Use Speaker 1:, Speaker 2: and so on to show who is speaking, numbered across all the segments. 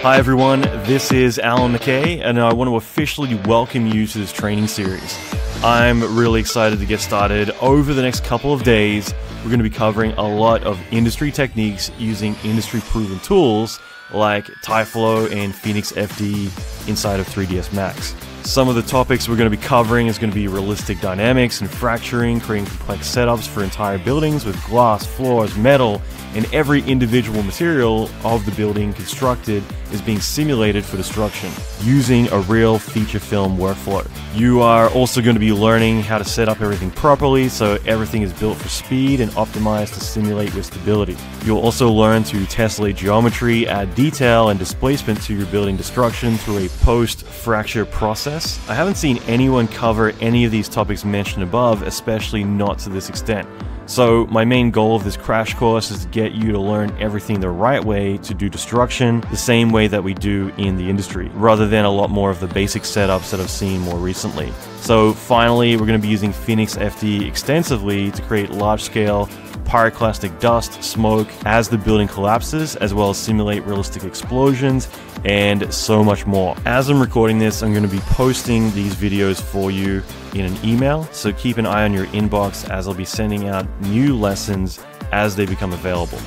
Speaker 1: Hi everyone, this is Alan McKay, and I want to officially welcome you to this training series. I'm really excited to get started. Over the next couple of days, we're going to be covering a lot of industry techniques using industry-proven tools like TyFlow and Phoenix FD inside of 3ds Max. Some of the topics we're going to be covering is going to be realistic dynamics and fracturing, creating complex setups for entire buildings with glass, floors, metal, and every individual material of the building constructed is being simulated for destruction using a real feature film workflow. You are also going to be learning how to set up everything properly so everything is built for speed and optimized to simulate with stability. You'll also learn to tessellate geometry, add detail and displacement to your building destruction through a post-fracture process. I haven't seen anyone cover any of these topics mentioned above, especially not to this extent. So my main goal of this crash course is to get you to learn everything the right way to do destruction, the same way that we do in the industry, rather than a lot more of the basic setups that I've seen more recently. So finally, we're going to be using Phoenix FD extensively to create large-scale pyroclastic dust, smoke as the building collapses, as well as simulate realistic explosions, and so much more. As I'm recording this, I'm going to be posting these videos for you in an email, so keep an eye on your inbox as I'll be sending out new lessons as they become available.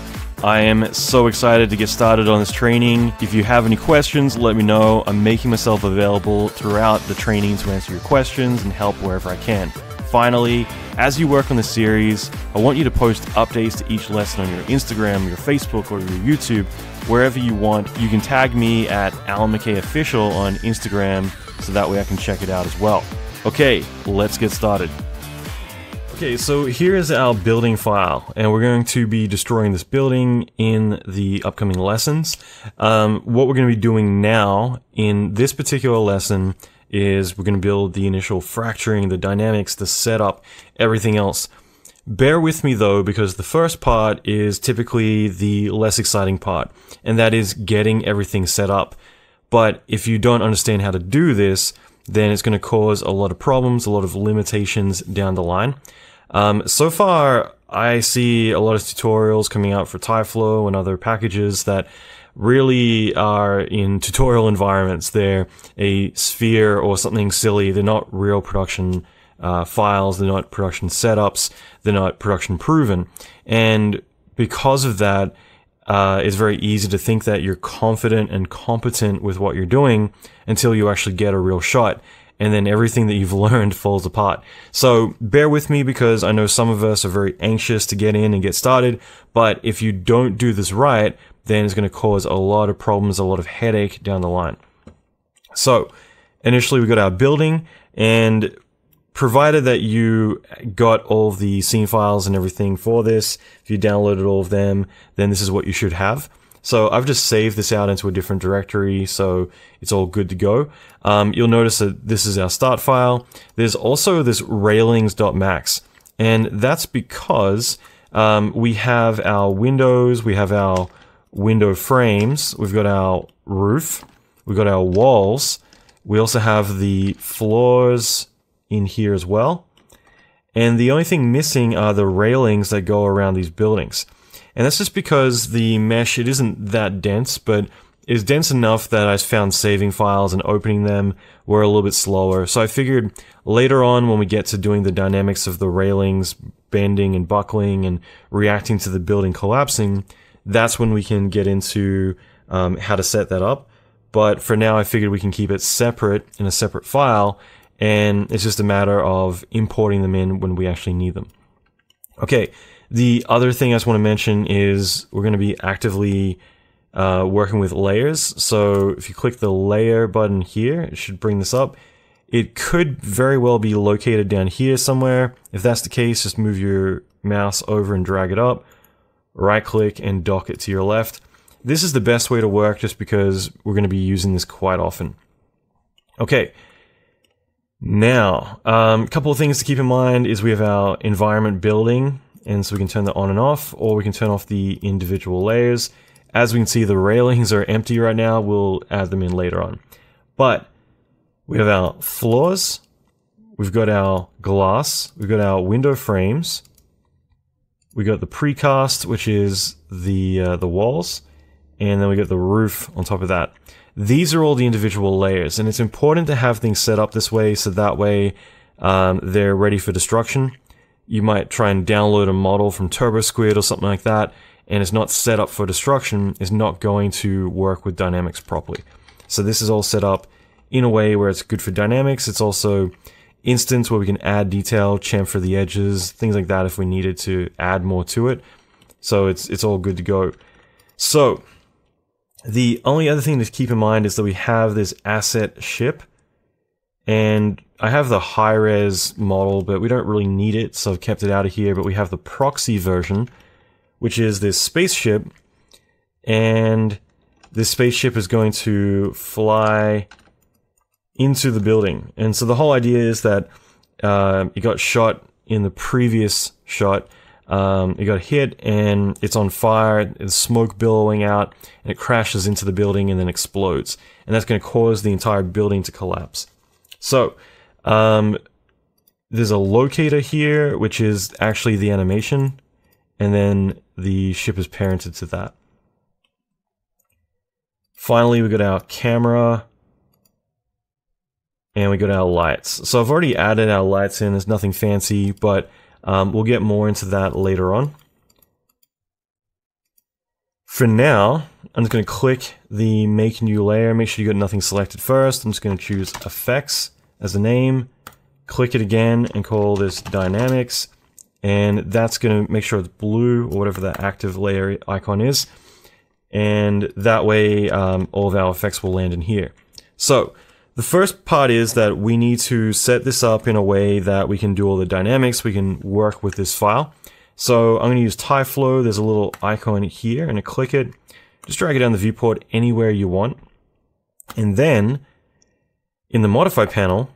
Speaker 1: I am so excited to get started on this training. If you have any questions, let me know. I'm making myself available throughout the training to answer your questions and help wherever I can. Finally, as you work on the series, I want you to post updates to each lesson on your Instagram, your Facebook, or your YouTube, wherever you want. You can tag me at Alan McKay Official on Instagram, so that way I can check it out as well. Okay, let's get started. Okay, so here is our building file, and we're going to be destroying this building in the upcoming lessons. What we're going to be doing now in this particular lesson is we're going to build the initial fracturing, the dynamics, the setup, everything else. Bear with me though, because the first part is typically the less exciting part, and that is getting everything set up. But if you don't understand how to do this, then it's going to cause a lot of problems, a lot of limitations down the line. So far, I see a lot of tutorials coming out for TyFlow and other packages that really are in tutorial environments. They're a sphere or something silly. They're not real production files. They're not production setups. They're not production proven. And because of that, it's very easy to think that you're confident and competent with what you're doing until you actually get a real shot. And then everything that you've learned falls apart. So bear with me, because I know some of us are very anxious to get in and get started, but if you don't do this right, then it's going to cause a lot of problems, a lot of headache down the line. So initially we got our building, and provided that you got all of the scene files and everything for this, if you downloaded all of them, then this is what you should have. So I've just saved this out into a different directory, so it's all good to go. You'll notice that this is our start file. There's also this railings.max, and that's because we have our windows, we have our window frames, we've got our roof, we've got our walls, we also have the floors in here as well. And the only thing missing are the railings that go around these buildings. And that's just because the mesh, it isn't that dense, but it's dense enough that I found saving files and opening them were a little bit slower. So I figured later on, when we get to doing the dynamics of the railings bending and buckling and reacting to the building collapsing, that's when we can get into how to set that up. But for now, I figured we can keep it separate in a separate file, and it's just a matter of importing them in when we actually need them. Okay. The other thing I just want to mention is we're going to be actively working with layers. So if you click the layer button here, it should bring this up. It could very well be located down here somewhere. If that's the case, just move your mouse over and drag it up, right click and dock it to your left. This is the best way to work, just because we're going to be using this quite often. Okay. Now, a couple of things to keep in mind is we have our environment building, and so we can turn that on and off, or we can turn off the individual layers. As we can see, the railings are empty right now. We'll add them in later on. But we have our floors, we've got our glass, we've got our window frames, we got the precast, which is the walls, and then we got the roof on top of that. These are all the individual layers, and it's important to have things set up this way so that way they're ready for destruction. You might try and download a model from TurboSquid or something like that, and it's not set up for destruction, it's not going to work with dynamics properly. So this is all set up in a way where it's good for dynamics. It's also instance where we can add detail, chamfer the edges, things like that if we needed to add more to it. So it's all good to go. So the only other thing to keep in mind is that we have this asset ship, and I have the high-res model, but we don't really need it, so I've kept it out of here. But we have the proxy version, which is this spaceship, and this spaceship is going to fly into the building. And so the whole idea is that it got shot in the previous shot. It got hit and it's on fire, there's smoke billowing out, and it crashes into the building and then explodes. And that's going to cause the entire building to collapse. So, there's a locator here, which is actually the animation, and then the ship is parented to that. Finally, we got our camera, and we got our lights. So I've already added our lights in, there's nothing fancy, but we'll get more into that later on. For now, I'm just going to click the Make New Layer, make sure you got nothing selected first. I'm just going to choose Effects as the name, click it again, and call this Dynamics, and that's going to make sure it's blue, or whatever the active layer icon is, and that way all of our effects will land in here. So, the first part is that we need to set this up in a way that we can do all the dynamics, we can work with this file. So I'm going to use TyFlow, there's a little icon here, and I click it, just drag it down the viewport anywhere you want. And then, in the Modify panel,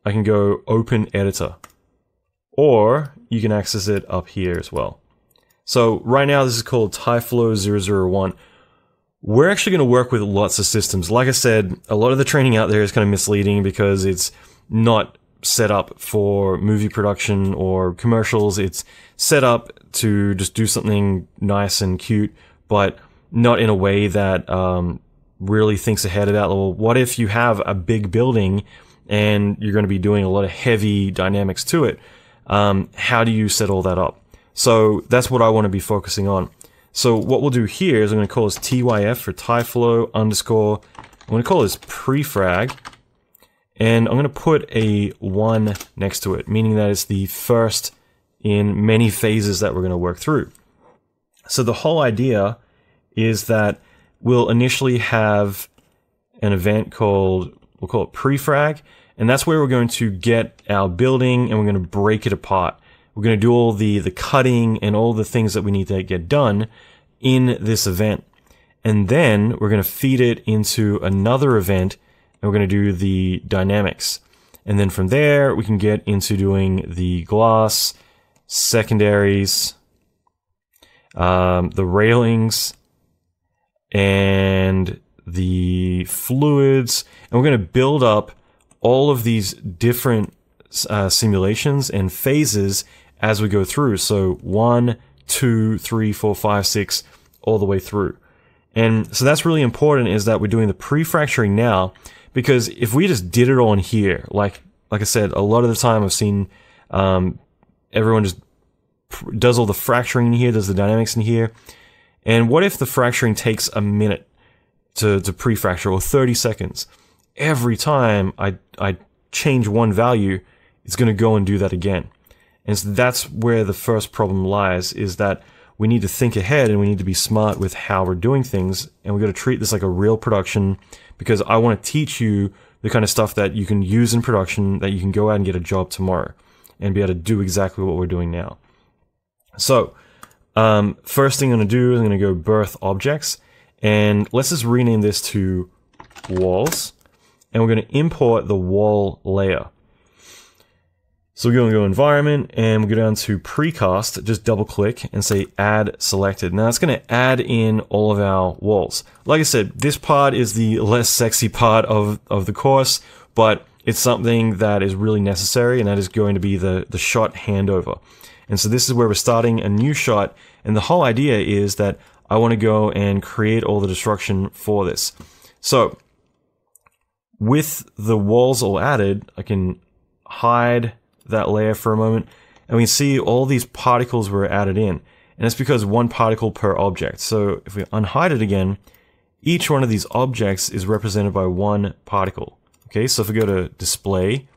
Speaker 1: I can go Open Editor. Or, you can access it up here as well. So right now this is called TyFlow 001. We're actually going to work with lots of systems. Like I said, a lot of the training out there is kind of misleading because it's not set up for movie production or commercials. It's set up to just do something nice and cute, but not in a way that really thinks ahead about, well, what if you have a big building and you're going to be doing a lot of heavy dynamics to it? How do you set all that up? So that's what I want to be focusing on. So what we'll do here is I'm going to call this TYF for TyFlow _ I'm going to call this prefrag, and I'm going to put a 1 next to it, meaning that it's the first in many phases that we're going to work through. So the whole idea is that we'll initially have an event called, we'll call it prefrag, and that's where we're going to get our building and we're going to break it apart. We're going to do all the cutting and all the things that we need to get done in this event. And then we're going to feed it into another event and we're going to do the dynamics. And then from there, we can get into doing the glass, secondaries, the railings, and the fluids. And we're going to build up all of these different simulations and phases as we go through. So 1, 2, 3, 4, 5, 6, all the way through. And so that's really important, is that we're doing the pre-fracturing now, because if we just did it on here, like I said, a lot of the time I've seen everyone just does all the fracturing in here, does the dynamics in here. And what if the fracturing takes a minute to pre-fracture, or 30 seconds? Every time I change one value, it's going to go and do that again. And so that's where the first problem lies, is that we need to think ahead and we need to be smart with how we're doing things, and we've got to treat this like a real production, because I want to teach you the kind of stuff that you can use in production, that you can go out and get a job tomorrow and be able to do exactly what we're doing now. So, first thing I'm going to do is I'm going to go birth objects, and let's just rename this to walls, and we're going to import the wall layer. So we're going to go environment, and we'll go down to precast, just double click and say add selected. Now it's going to add in all of our walls. Like I said, this part is the less sexy part of the course, but it's something that is really necessary, and that is going to be the shot handover. And so this is where we're starting a new shot, and the whole idea is that I want to go and create all the destruction for this. So with the walls all added, I can hide that layer for a moment, and we can see all these particles were added in. And it's because one particle per object. So if we unhide it again, each one of these objects is represented by one particle. Okay, so if we go to display,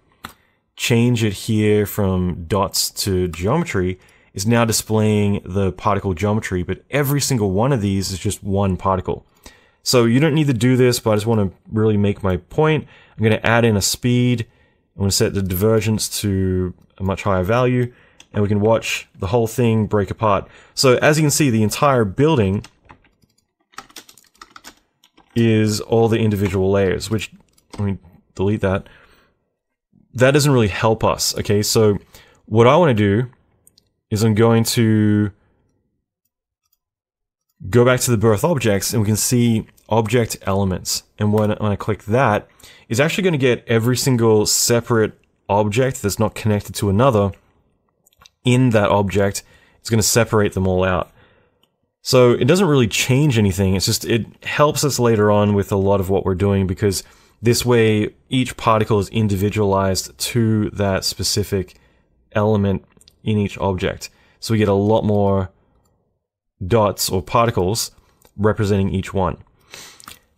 Speaker 1: change it here from dots to geometry, it's now displaying the particle geometry, but every single one of these is just one particle. So you don't need to do this, but I just want to really make my point. I'm going to add in a speed. I'm going to set the divergence to a much higher value, and we can watch the whole thing break apart. So as you can see, the entire building is all the individual layers, which, let me delete that. That doesn't really help us, okay? So what I want to do is I'm going to go back to the birth objects, and we can see object elements. And when I click that, it's actually going to get every single separate object that's not connected to another in that object. It's going to separate them all out. So it doesn't really change anything. It's just, it helps us later on with a lot of what we're doing, because this way each particle is individualized to that specific element in each object. So we get a lot more dots or particles representing each one.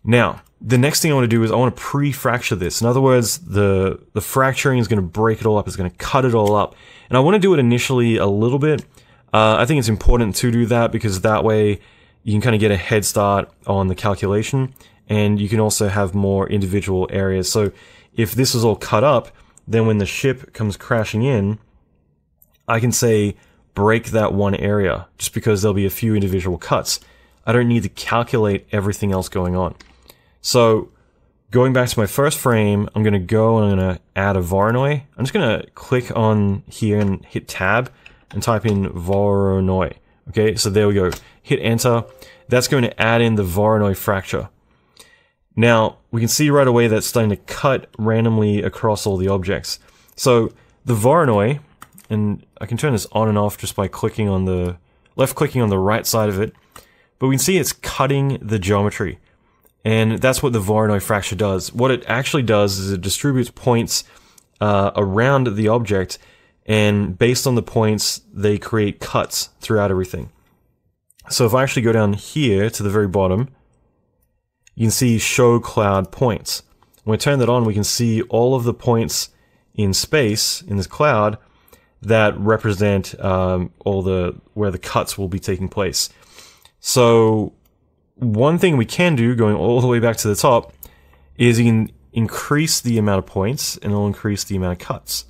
Speaker 1: Now, the next thing I want to do is I want to pre-fracture this. In other words, the fracturing is going to break it all up. It's going to cut it all up. And I want to do it initially a little bit. I think it's important to do that, because that way you can kind of get a head start on the calculation, and you can also have more individual areas. So if this is all cut up, then when the ship comes crashing in, I can say break that one area, just because there'll be a few individual cuts. I don't need to calculate everything else going on. So going back to my first frame, I'm going to go and I'm going to add a Voronoi. I'm just going to click on here and hit tab and type in Voronoi. Okay, so there we go. Hit enter. That's going to add in the Voronoi fracture. Now, we can see right away that's starting to cut randomly across all the objects. So the Voronoi, and I can turn this on and off just by clicking on the left-clicking on the right side of it, but we can see it's cutting the geometry. And that's what the Voronoi fracture does. What it actually does is it distributes points around the object, and based on the points, they create cuts throughout everything. So if I actually go down here to the very bottom, you can see show cloud points. When we turn that on, we can see all of the points in space, in this cloud, that represent where the cuts will be taking place. So one thing we can do, going all the way back to the top, is you can increase the amount of points, and it'll increase the amount of cuts.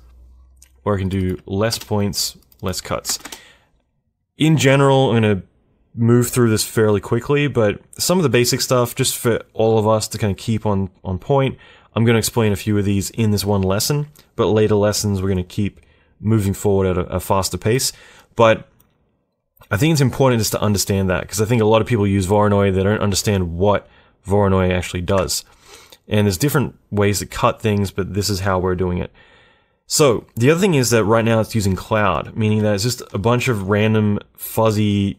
Speaker 1: Or I can do less points, less cuts. In general, I'm going to move through this fairly quickly, but some of the basic stuff, just for all of us to kind of keep on point, I'm going to explain a few of these in this one lesson, but later lessons we're going to keep moving forward at a faster pace. But I think it's important just to understand that, because I think a lot of people use Voronoi, they don't understand what Voronoi actually does. And there's different ways to cut things, but this is how we're doing it. So the other thing is that right now it's using cloud, meaning that it's just a bunch of random fuzzy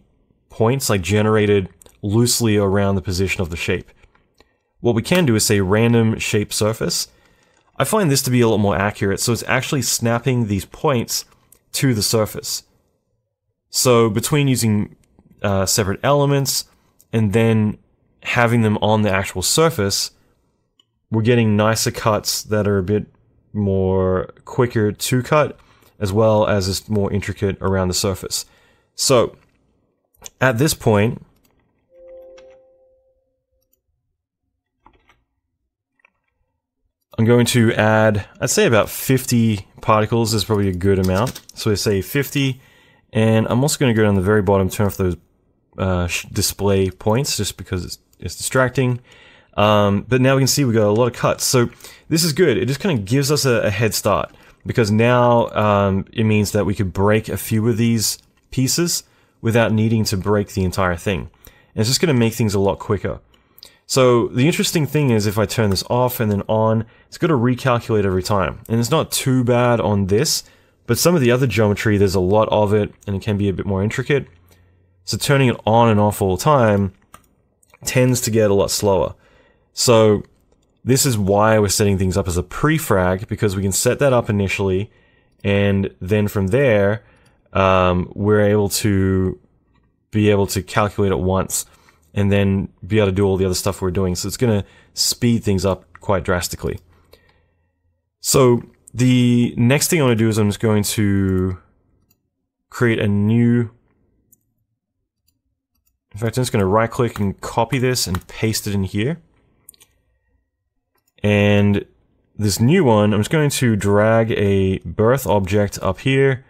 Speaker 1: points like generated loosely around the position of the shape. What we can do is say random shape surface. I find this to be a lot more accurate, so it's actually snapping these points to the surface. So between using separate elements and then having them on the actual surface, we're getting nicer cuts that are a bit more quicker to cut, as well as it's more intricate around the surface. So at this point, I'm going to add, I'd say about 50 particles is probably a good amount. So I say 50, and I'm also going to go down the very bottom, turn off those display points, just because it's distracting. But now we can see we got a lot of cuts. So this is good. It just kind of gives us a head start, because now it means that we could break a few of these pieces without needing to break the entire thing. And it's just going to make things a lot quicker. So the interesting thing is, if I turn this off and then on, it's going to recalculate every time. And it's not too bad on this, but some of the other geometry, there's a lot of it, and it can be a bit more intricate. So turning it on and off all the time tends to get a lot slower. So this is why we're setting things up as a prefrag, because we can set that up initially, and then from there, we're able to calculate it once, and then be able to do all the other stuff we're doing. So it's going to speed things up quite drastically. So the next thing I want to do is I'm just going to create a new... In fact, I'm just going to right click and copy this and paste it in here. And this new one, I'm just going to drag a birth object up here.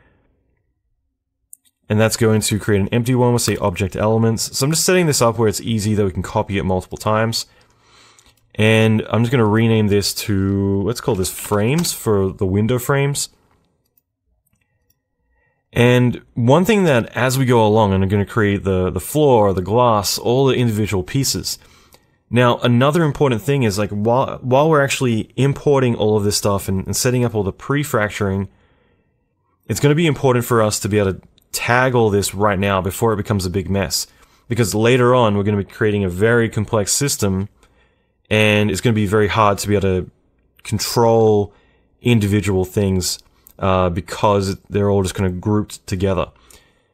Speaker 1: And that's going to create an empty one. We'll say object elements. So I'm just setting this up where it's easy that we can copy it multiple times. And I'm just going to rename this to, let's call this frames for the window frames. And one thing that as we go along, I'm going to create the floor, the glass, all the individual pieces. Now, another important thing is, like, while we're actually importing all of this stuff and setting up all the pre-fracturing, it's going to be important for us to be able to tag all this right now before it becomes a big mess. Because later on, we're going to be creating a very complex system, and it's going to be very hard to be able to control individual things because they're all just kind of grouped together.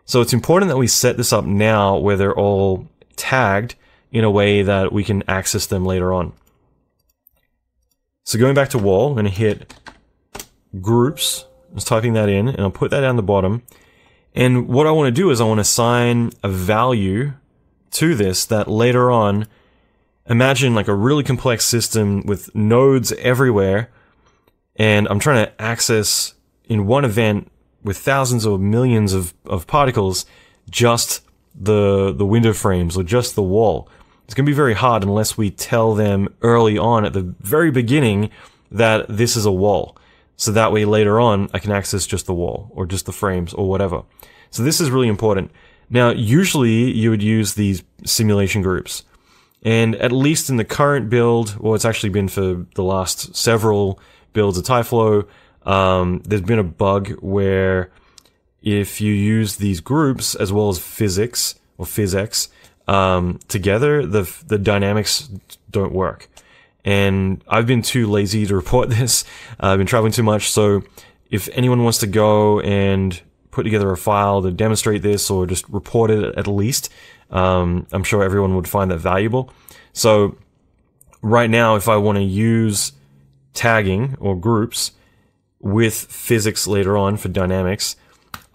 Speaker 1: So it's important that we set this up now where they're all tagged in a way that we can access them later on. So going back to wall, I'm going to hit groups, just typing that in, and I'll put that down the bottom. And what I want to do is I want to assign a value to this that later on, imagine like a really complex system with nodes everywhere, and I'm trying to access in one event with thousands or millions of particles just the window frames or just the wall. It's going to be very hard unless we tell them early on at the very beginning that this is a wall. So that way later on I can access just the wall or just the frames or whatever. So this is really important. Now usually you would use these simulation groups. And at least in the current build, well, it's actually been for the last several builds of Tyflow, there's been a bug where if you use these groups as well as physics or physx together, the dynamics don't work. And I've been too lazy to report this. I've been traveling too much. So if anyone wants to go and put together a file to demonstrate this or just report it at least, I'm sure everyone would find that valuable. So right now, if I want to use tagging or groups with physics later on for dynamics,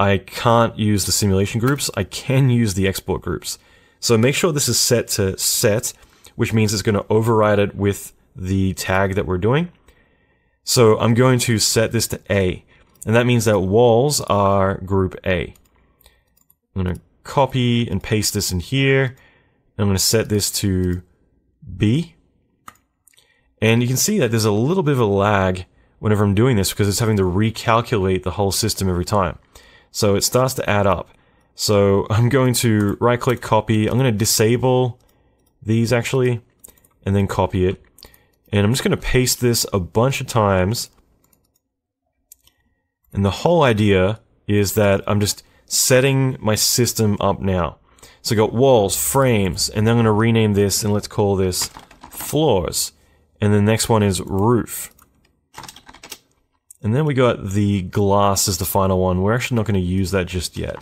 Speaker 1: I can't use the simulation groups. I can use the export groups. So make sure this is set to set, which means it's going to override it with the tag that we're doing. So I'm going to set this to A, and that means that walls are group A. I'm going to copy and paste this in here, and I'm going to set this to B. And you can see that there's a little bit of a lag whenever I'm doing this because it's having to recalculate the whole system every time. So it starts to add up. So I'm going to right click copy. I'm going to disable these actually, and then copy it. And I'm just going to paste this a bunch of times. And the whole idea is that I'm just setting my system up now. So I got walls, frames, and then I'm going to rename this and let's call this floors. And the next one is roof. And then we got the glass as the final one. We're actually not going to use that just yet.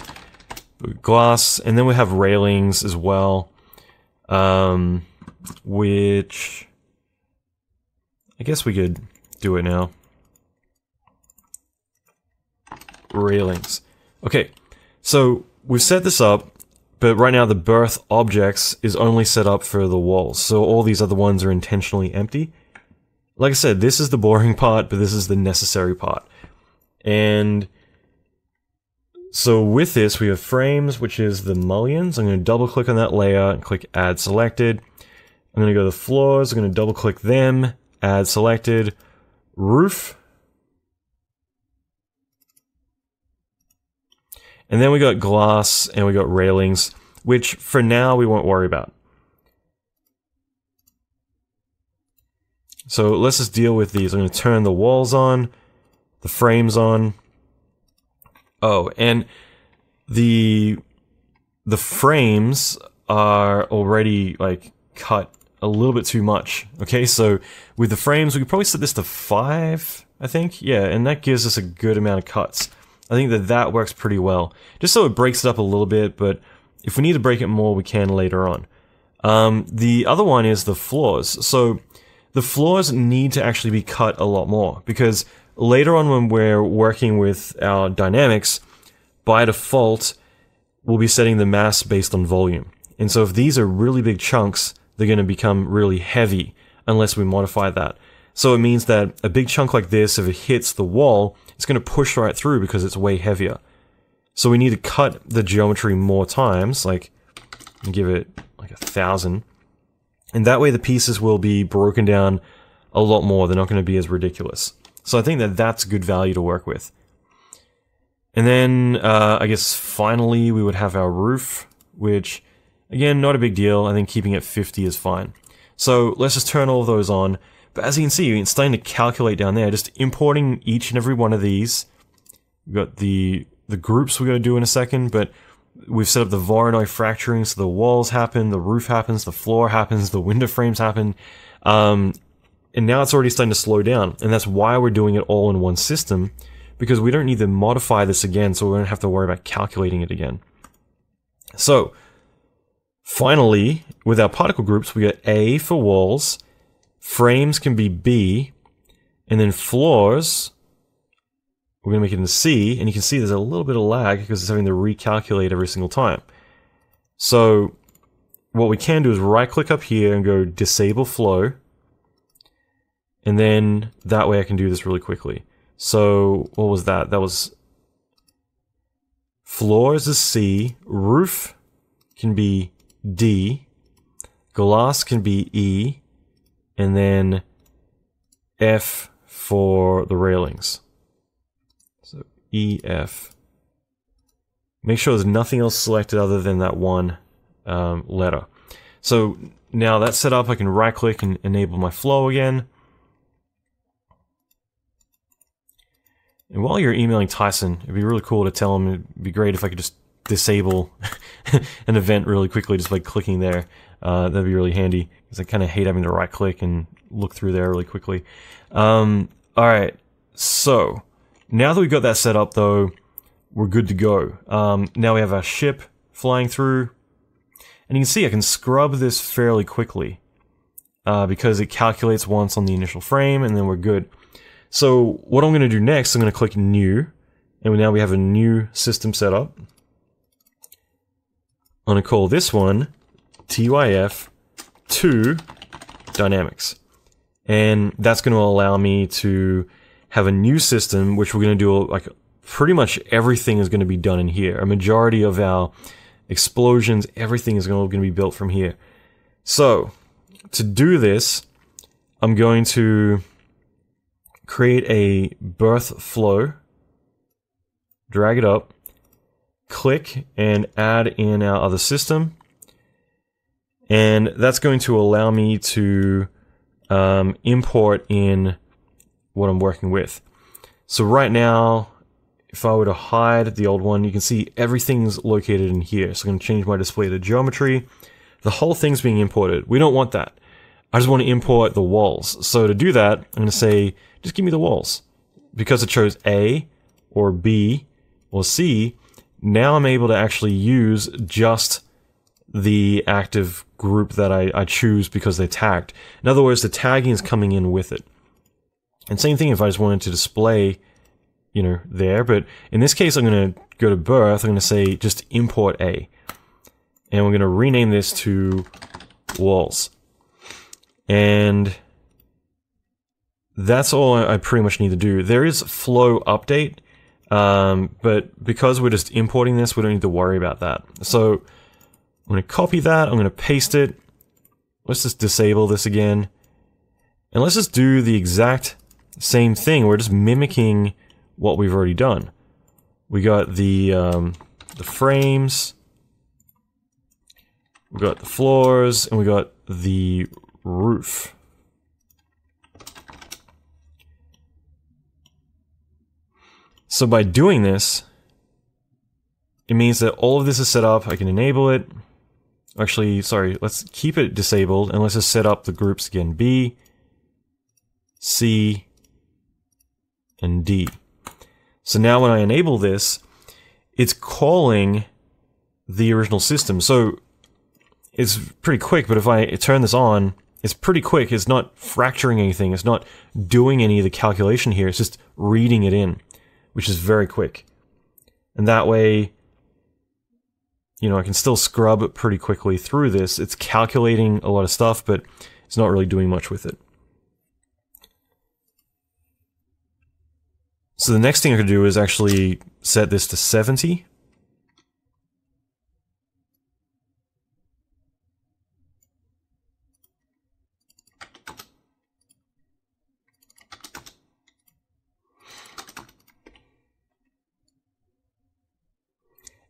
Speaker 1: Glass, and then we have railings as well. Which I guess we could do it now. Railings. Okay, so we've set this up, but right now the birth objects is only set up for the walls, so all these other ones are intentionally empty. Like I said, this is the boring part, but this is the necessary part. And so with this, we have frames, which is the mullions. I'm going to double click on that layer and click add selected. I'm going to go to the floors, I'm going to double click them, add selected, roof. And then we got glass and we got railings, which for now we won't worry about. So let's just deal with these. I'm going to turn the walls on, the frames on. Oh, and the the frames are already like cut a little bit too much. Okay, so with the frames, we could probably set this to 5, I think. Yeah, and that gives us a good amount of cuts. I think that that works pretty well. Just so it breaks it up a little bit, but if we need to break it more, we can later on. The other one is the floors. So the floors need to actually be cut a lot more, because later on when we're working with our dynamics, by default, we'll be setting the mass based on volume. And so if these are really big chunks, they're going to become really heavy unless we modify that. So it means that a big chunk like this, if it hits the wall, it's going to push right through because it's way heavier. So we need to cut the geometry more times, like give it like 1,000. And that way the pieces will be broken down a lot more. They're not going to be as ridiculous. So I think that that's good value to work with. And then I guess finally we would have our roof, which again, not a big deal. I think keeping it 50 is fine. So let's just turn all of those on. But as you can see, it's starting to calculate down there, just importing each and every one of these. We've got the groups we're going to do in a second, but we've set up the Voronoi fracturing, so the walls happen, the roof happens, the floor happens, the window frames happen. And now it's already starting to slow down. And that's why we're doing it all in one system, because we don't need to modify this again, so we don't have to worry about calculating it again. So, finally, with our particle groups, we got A for walls, frames can be B, and then floors, we're going to make it into C, and you can see there's a little bit of lag because it's having to recalculate every single time. So, what we can do is right-click up here and go Disable Flow, and then that way I can do this really quickly. So, what was that? That was floors is C, roof can be D, glass can be E, and then F for the railings. So E, F. Make sure there's nothing else selected other than that one letter. So now that's set up, I can right click and enable my flow again. And while you're emailing Tyson, it'd be really cool to tell him it'd be great if I could just disable an event really quickly just by clicking there. That'd be really handy, because I kind of hate having to right click and look through there really quickly. Alright, so now that we've got that set up though, we're good to go. Now we have our ship flying through, and you can see I can scrub this fairly quickly because it calculates once on the initial frame and then we're good. So what I'm going to do next, I'm going to click New, and now we have a new system set up. I'm going to call this one TYF2 Dynamics. And that's going to allow me to have a new system, which we're going to do, like, pretty much everything is going to be done in here. A majority of our explosions, everything is going to be built from here. So, to do this, I'm going to create a birth flow, drag it up, click and add in our other system, and that's going to allow me to import in what I'm working with. So right now, if I were to hide the old one, you can see everything's located in here. So I'm going to change my display to geometry. The whole thing's being imported. We don't want that. I just want to import the walls. So to do that, I'm going to say, just give me the walls. Because it chose A, or B, or C, now I'm able to actually use just the active group that I choose because they're tagged. In other words, the tagging is coming in with it. And same thing if I just wanted to display, you know, there, but in this case I'm going to go to birth, I'm going to say just import A. And we're going to rename this to walls. And that's all I pretty much need to do. There is flow update, but because we're just importing this, we don't need to worry about that. So I'm going to copy that, I'm going to paste it. Let's just disable this again. And let's just do the exact same thing. We're just mimicking what we've already done. We got the frames, we got the floors, and we got the roof. So by doing this, it means that all of this is set up. I can enable it. Actually, sorry, let's keep it disabled and let's just set up the groups again. B, C, and D. So now when I enable this, it's calling the original system. So it's pretty quick, but if I turn this on, it's pretty quick. It's not fracturing anything. It's not doing any of the calculation here. It's just reading it in, which is very quick. And that way, you know, I can still scrub pretty quickly through this. It's calculating a lot of stuff, but it's not really doing much with it. So the next thing I could do is actually set this to 70.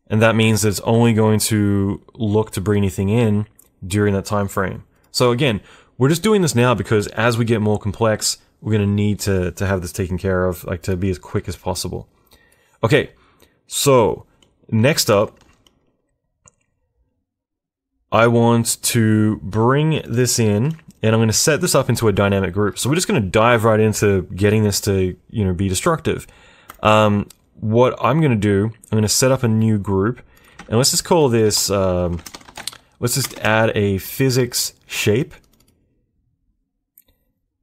Speaker 1: And that means that it's only going to look to bring anything in during that time frame. So again, we're just doing this now because as we get more complex, we're going to need to have this taken care of, like to be as quick as possible. Okay, so next up, I want to bring this in, and I'm going to set this up into a dynamic group. So we're just going to dive right into getting this to, you know, be destructive. What I'm going to do, I'm going to set up a new group, and let's just call this, let's just add a physics shape,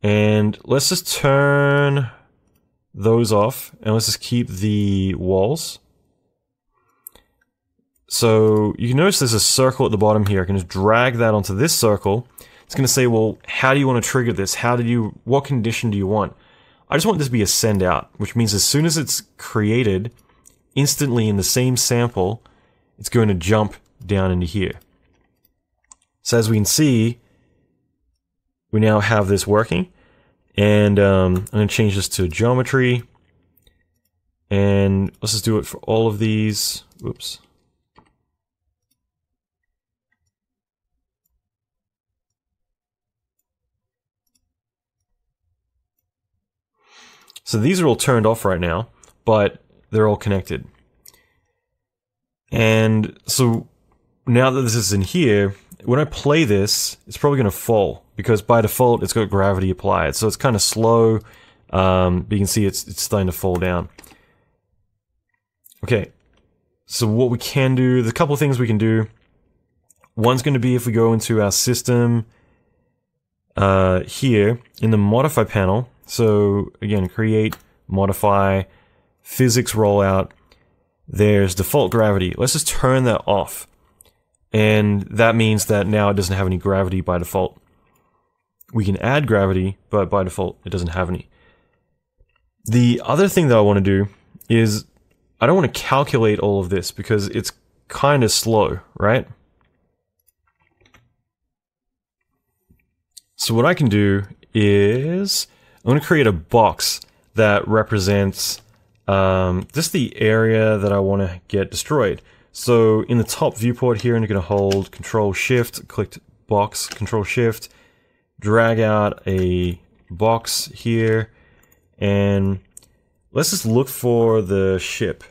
Speaker 1: and let's just turn those off, and let's just keep the walls. So you can notice there's a circle at the bottom here. I can just drag that onto this circle. It's going to say, well, how do you want to trigger this? What condition do you want? I just want this to be a send out, which means as soon as it's created, instantly in the same sample, it's going to jump down into here. So as we can see, we now have this working, and I'm going to change this to geometry, and let's just do it for all of these. Oops. So these are all turned off right now, but they're all connected. And so now that this is in here, when I play this, it's probably going to fall because by default it's got gravity applied. So it's kind of slow, but you can see it's starting to fall down. Okay, so what we can do, there's a couple of things we can do. One's going to be if we go into our system here in the modify panel. So again, create, modify, physics rollout. There's default gravity. Let's just turn that off. And that means that now it doesn't have any gravity by default. We can add gravity, but by default it doesn't have any. The other thing that I want to do is I don't want to calculate all of this because it's kind of slow, right? So what I can do is I'm going to create a box that represents just the area that I want to get destroyed. So in the top viewport here, I'm going to hold Control-Shift, click box, Control-Shift, drag out a box here, and let's just look for the ship.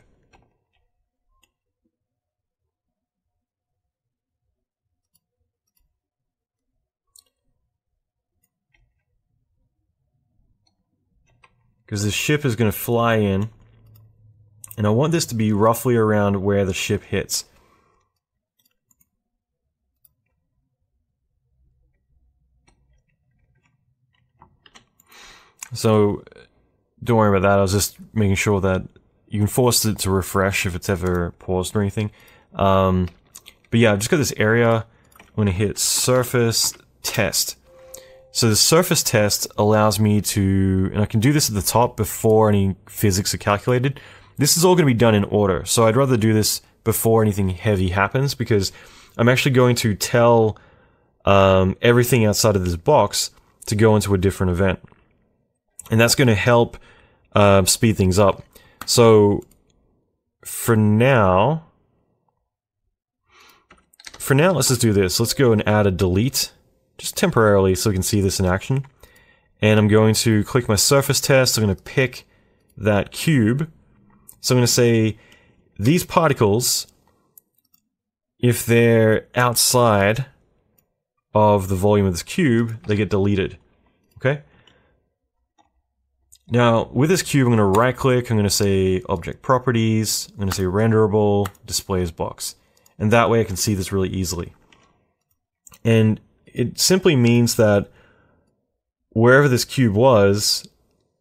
Speaker 1: Because the ship is going to fly in, and I want this to be roughly around where the ship hits. So don't worry about that, I was just making sure that you can force it to refresh if it's ever paused or anything. But yeah, I've just got this area. I'm going to hit surface test. So the surface test allows me to, and I can do this at the top before any physics are calculated. This is all going to be done in order, so I'd rather do this before anything heavy happens because I'm actually going to tell everything outside of this box to go into a different event. And that's going to help speed things up. So for now, let's just do this. Let's go and add a delete. Just temporarily so we can see this in action. And I'm going to click my surface test. I'm going to pick that cube. So I'm going to say these particles if they're outside of the volume of this cube, they get deleted. Okay? Now, with this cube, I'm going to right click, I'm going to say Object Properties, I'm going to say Renderable, Display as Box. And that way I can see this really easily. And it simply means that wherever this cube was,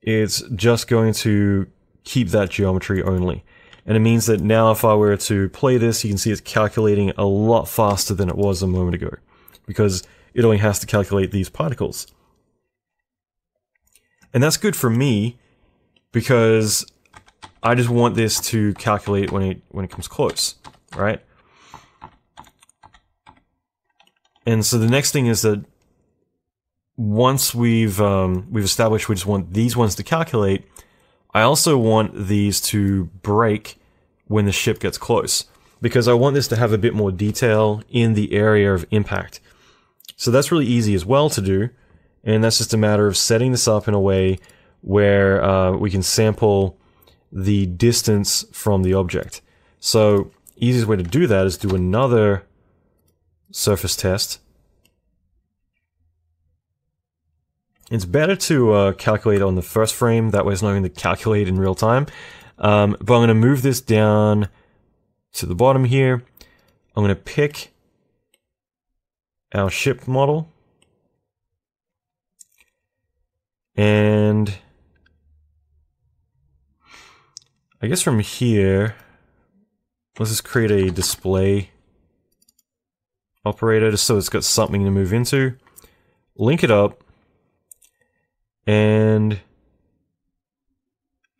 Speaker 1: it's just going to keep that geometry only. And it means that now if I were to play this, you can see it's calculating a lot faster than it was a moment ago, because it only has to calculate these particles. And that's good for me, because I just want this to calculate when it comes close, right? And so the next thing is that once we've established we just want these ones to calculate, I also want these to break when the ship gets close, because I want this to have a bit more detail in the area of impact. So that's really easy as well to do, and that's just a matter of setting this up in a way where we can sample the distance from the object. So easiest way to do that is do another surface test. It's better to calculate on the first frame, that way it's not going to calculate in real time. But I'm going to move this down to the bottom here. I'm going to pick our ship model. And I guess from here, let's just create a display operator just so it's got something to move into. Link it up. And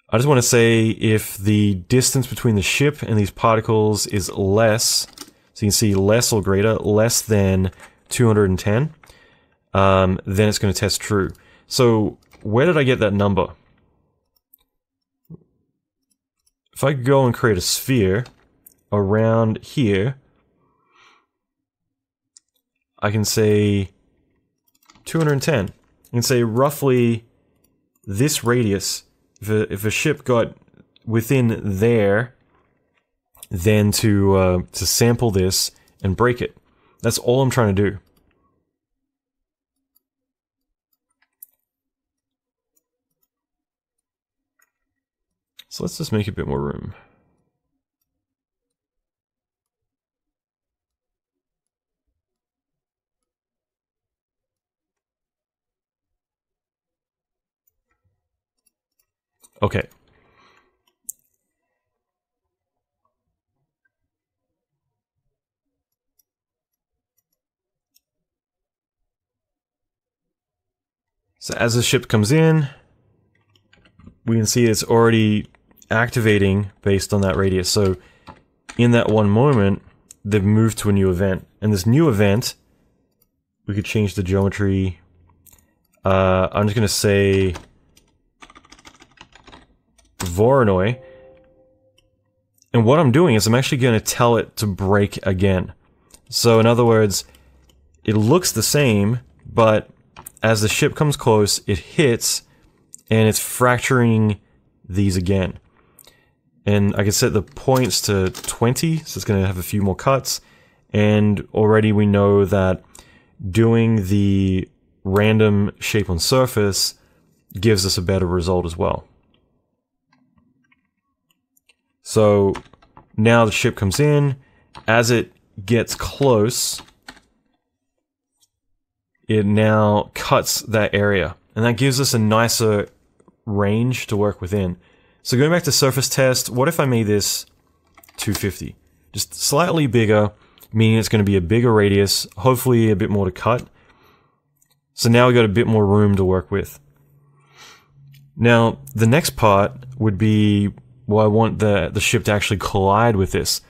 Speaker 1: I just want to say if the distance between the ship and these particles is less, so you can see less or greater, less than 210, then it's going to test true. So where did I get that number? If I go and create a sphere around here, I can say 210. I can say roughly this radius, if a ship got within there, then to sample this and break it. That's all I'm trying to do. So let's just make a bit more room. Okay. So as the ship comes in, we can see it's already activating based on that radius. So in that one moment, they've moved to a new event. And this new event, we could change the geometry. I'm just going to say Voronoi. And what I'm doing is I'm actually going to tell it to break again. So in other words, it looks the same, but as the ship comes close, it hits and it's fracturing these again. And I can set the points to 20, so it's going to have a few more cuts. And already we know that doing the random shape on surface gives us a better result as well. So now the ship comes in. As it gets close, it now cuts that area. And that gives us a nicer range to work within. So going back to surface test, what if I made this 250? Just slightly bigger, meaning it's going to be a bigger radius, hopefully a bit more to cut. So now we've got a bit more room to work with. Now, the next part would be, well, I want the ship to actually collide with this.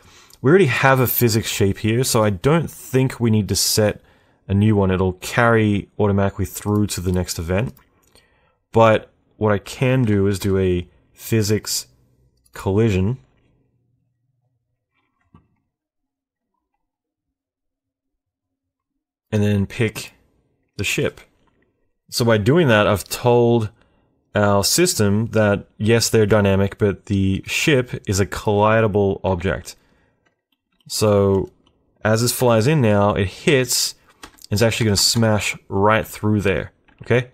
Speaker 1: We already have a physics shape here, so I don't think we need to set a new one. It'll carry automatically through to the next event. But what I can do is do a physics collision. And then pick the ship. So by doing that, I've told our system that yes, they're dynamic, but the ship is a collidable object. So as this flies in now, it hits, and it's actually going to smash right through there, okay?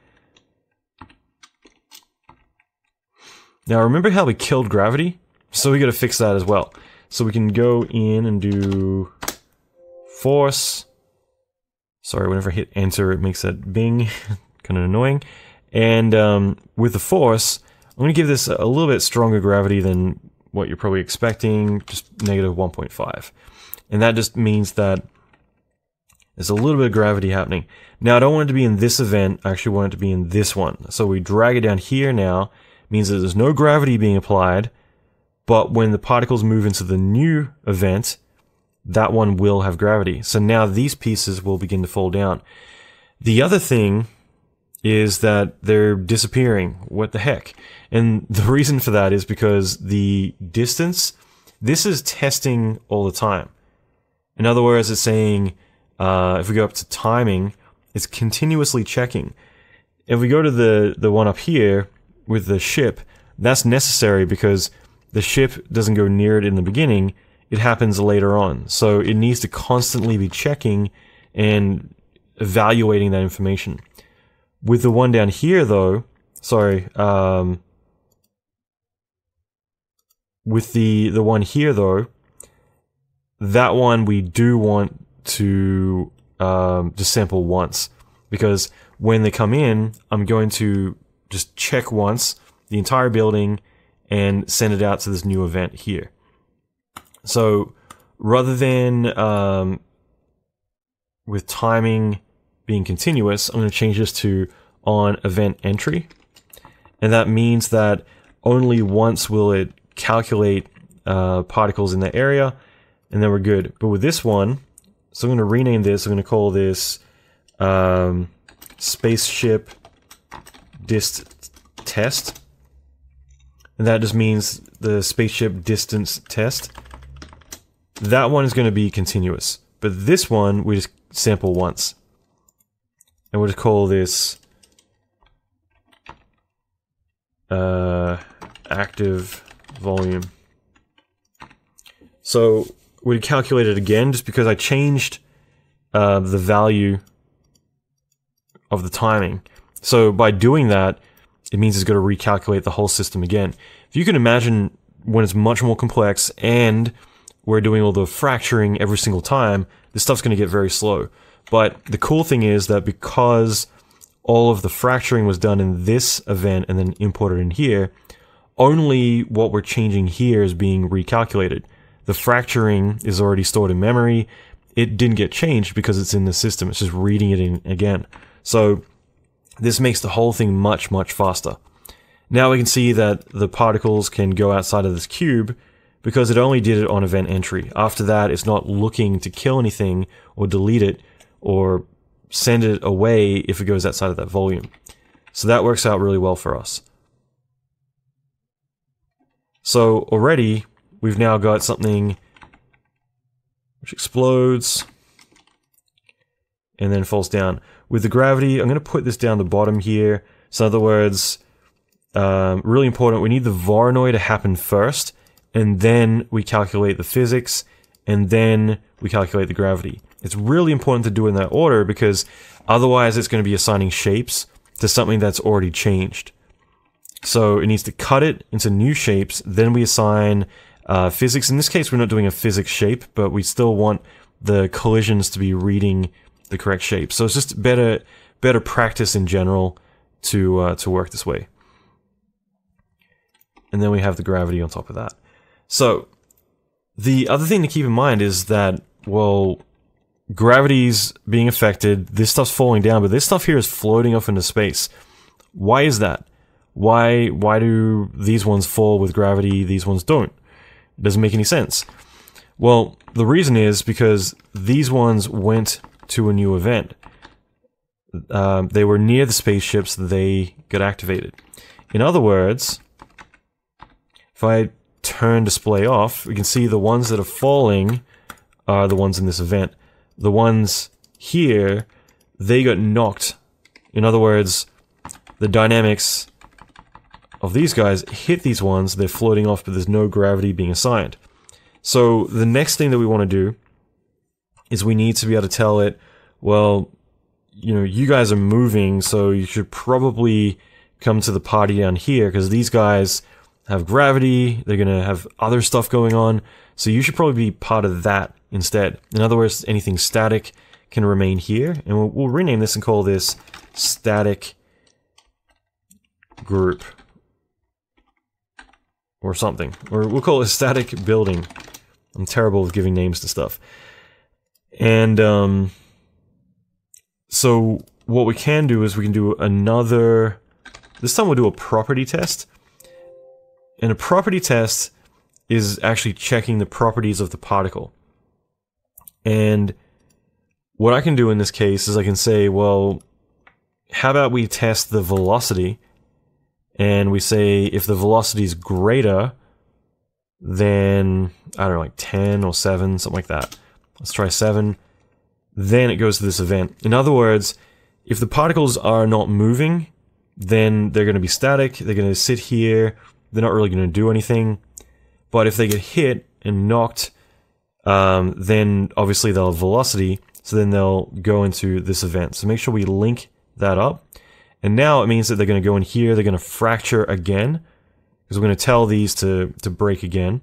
Speaker 1: Now remember how we killed gravity? So we got to fix that as well. So we can go in and do force. Sorry, whenever I hit enter, it makes that bing, kind of annoying. And with the force, I'm going to give this a little bit stronger gravity than what you're probably expecting, just negative 1.5. And that just means that there's a little bit of gravity happening. Now I don't want it to be in this event, I actually want it to be in this one. So we drag it down here now, means that there's no gravity being applied, but when the particles move into the new event, that one will have gravity. So now these pieces will begin to fall down. The other thing is that they're disappearing. What the heck? And the reason for that is because the distance, this is testing all the time. In other words, it's saying, if we go up to timing, it's continuously checking. If we go to the one up here with the ship, that's necessary because the ship doesn't go near it in the beginning, it happens later on. So it needs to constantly be checking and evaluating that information. With the one down here though, sorry, with the one here though, that one we do want to just sample once, because when they come in, I'm going to just check once the entire building and send it out to this new event here. So rather than with timing being continuous, I'm going to change this to on event entry, and that means that only once will it calculate particles in that area, and then we're good. But with this one, so I'm going to rename this, I'm going to call this spaceship dist test, and that just means the spaceship distance test. That one is going to be continuous, but this one we just sample once, and we'll just call this active volume. So we calculate it again just because I changed the value of the timing. So by doing that, it means it's going to recalculate the whole system again. If you can imagine when it's much more complex and we're doing all the fracturing every single time, this stuff's going to get very slow. But the cool thing is that because all of the fracturing was done in this event and then imported in here, only what we're changing here is being recalculated. The fracturing is already stored in memory. It didn't get changed because it's in the system. It's just reading it in again. So this makes the whole thing much, much faster. Now we can see that the particles can go outside of this cube because it only did it on event entry. After that, it's not looking to kill anything or delete it or send it away if it goes outside of that volume. So that works out really well for us. So already we've now got something which explodes and then falls down. With the gravity, I'm going to put this down the bottom here. So in other words, really important, we need the Voronoi to happen first, and then we calculate the physics, and then we calculate the gravity. It's really important to do it in that order because otherwise it's going to be assigning shapes to something that's already changed. So it needs to cut it into new shapes, then we assign physics. In this case, we're not doing a physics shape, but we still want the collisions to be reading the correct shape. So it's just better practice in general to work this way. And then we have the gravity on top of that. So the other thing to keep in mind is that, well, gravity's being affected, this stuff's falling down, but this stuff here is floating off into space. Why is that? Why do these ones fall with gravity, these ones don't? It doesn't make any sense. Well, the reason is because these ones went to a new event. They were near the spaceships, they got activated. In other words, if I turn display off, we can see the ones that are falling are the ones in this event. The ones here, they got knocked. In other words, the dynamics of these guys hit these ones, they're floating off, but there's no gravity being assigned. So the next thing that we want to do is we need to be able to tell it, well, you know, you guys are moving, so you should probably come to the party down here, because these guys have gravity, they're going to have other stuff going on, so you should probably be part of that instead. In other words, anything static can remain here, and we'll rename this and call this static group or something, or we'll call it static building. I'm terrible with giving names to stuff. And so what we can do is we can do another, this time we'll do a property test. And a property test is actually checking the properties of the particle. And what I can do in this case is I can say, well, how about we test the velocity, and we say if the velocity is greater than, I don't know, like 10 or 7, something like that. Let's try 7. Then it goes to this event. In other words, if the particles are not moving, then they're going to be static, they're going to sit here, they're not really going to do anything. But if they get hit and knocked, then obviously they'll have velocity, so then they'll go into this event. So make sure we link that up. And now it means that they're going to go in here, they're going to fracture again, because we're going to tell these to break again.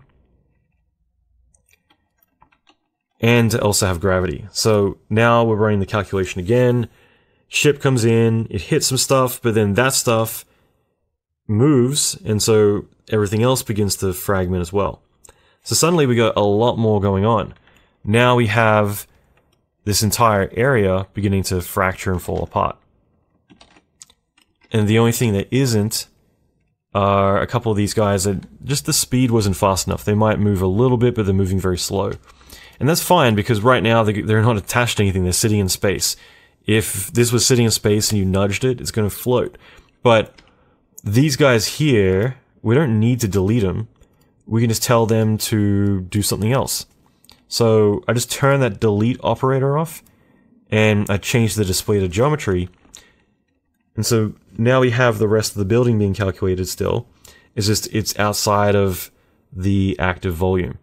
Speaker 1: And also have gravity. So now we're running the calculation again. Ship comes in, it hits some stuff, but then that stuff moves, and so everything else begins to fragment as well. So suddenly we got a lot more going on. Now we have this entire area beginning to fracture and fall apart. And the only thing that isn't are a couple of these guys that just the speed wasn't fast enough. They might move a little bit, but they're moving very slow. And that's fine, because right now they're not attached to anything, they're sitting in space. If this was sitting in space and you nudged it, it's going to float. But these guys here, we don't need to delete them. We can just tell them to do something else. So I just turn that delete operator off, and I change the display to geometry. And so now we have the rest of the building being calculated still. It's just, it's outside of the active volume.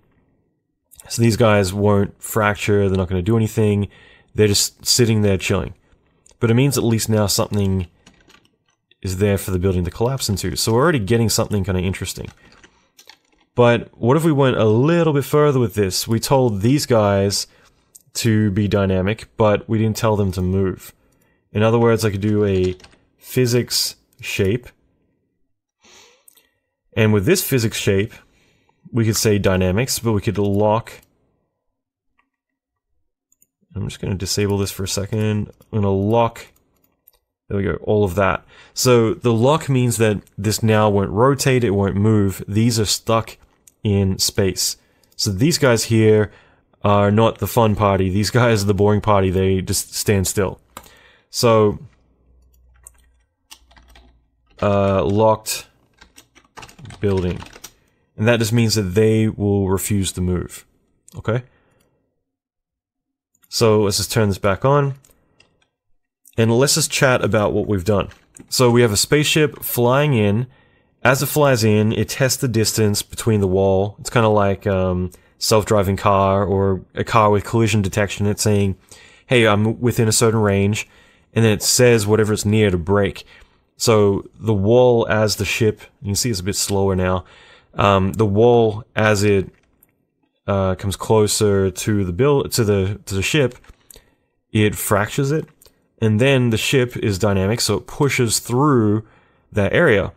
Speaker 1: So these guys won't fracture, they're not going to do anything, they're just sitting there chilling. But it means at least now something is there for the building to collapse into. So we're already getting something kind of interesting. But what if we went a little bit further with this? We told these guys to be dynamic, but we didn't tell them to move. In other words, I could do a physics shape. And with this physics shape, we could say dynamics, but we could lock. I'm just going to disable this for a second. I'm going to lock. There we go, all of that. So the lock means that this now won't rotate, it won't move. These are stuck in space. So these guys here are not the fun party. These guys are the boring party. They just stand still. So locked building. And that just means that they will refuse to move. Okay? So let's just turn this back on. And let's just chat about what we've done. So we have a spaceship flying in. As it flies in, it tests the distance between the wall. It's kind of like self-driving car or a car with collision detection. It's saying, hey, I'm within a certain range. And then it says whatever it's near to brake. So the wall as the ship, you can see it's a bit slower now. The wall as it comes closer to the ship, it fractures it, and then the ship is dynamic, so it pushes through that area.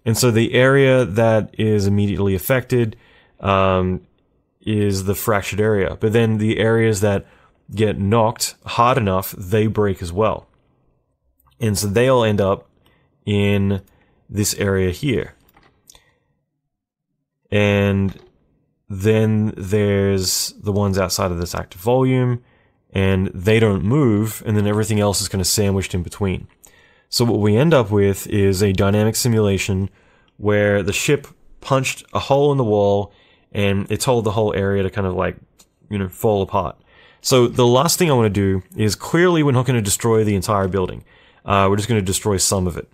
Speaker 1: And so the area that is immediately affected is the fractured area, but then the areas that get knocked hard enough, they break as well. And so they'll end up in this area here. And then there's the ones outside of this active volume, and they don't move, and then everything else is kind of sandwiched in between. So what we end up with is a dynamic simulation where the ship punched a hole in the wall, and it told the whole area to kind of like, you know, fall apart. So the last thing I want to do is, clearly we're not going to destroy the entire building. We're just going to destroy some of it.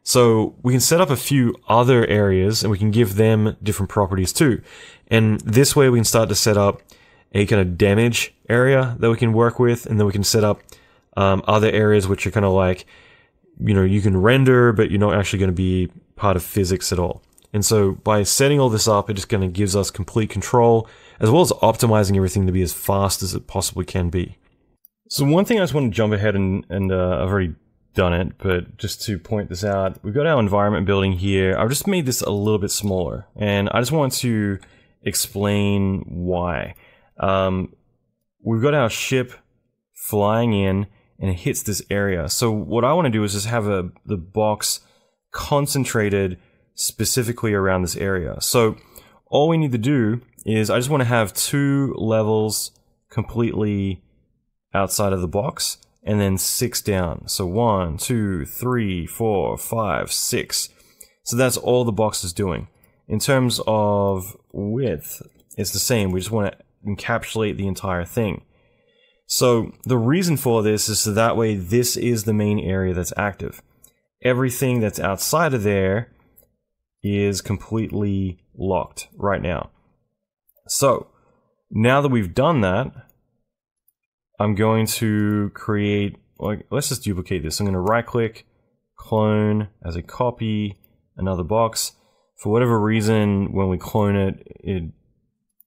Speaker 1: So we can set up a few other areas, and we can give them different properties too. And this way we can start to set up a kind of damage area that we can work with, and then we can set up other areas which are kind of like, you know, you can render, but you're not actually going to be part of physics at all. And so by setting all this up, it just kind of gives us complete control, as well as optimizing everything to be as fast as it possibly can be. So one thing I just want to jump ahead and I've already done it, but just to point this out, we've got our environment building here. I've just made this a little bit smaller, and I just want to explain why. We've got our ship flying in, and it hits this area. So what I want to do is just have the box concentrated specifically around this area. So all we need to do is I just want to have 2 levels completely outside of the box, and then 6 down. So 1, 2, 3, 4, 5, 6. So that's all the box is doing. In terms of width, it's the same. We just want to encapsulate the entire thing. So the reason for this is so that way this is the main area that's active. Everything that's outside of there is completely locked right now. So now that we've done that, I'm going to create, well, let's just duplicate this. I'm going to right click, clone as a copy, another box. For whatever reason, when we clone it, it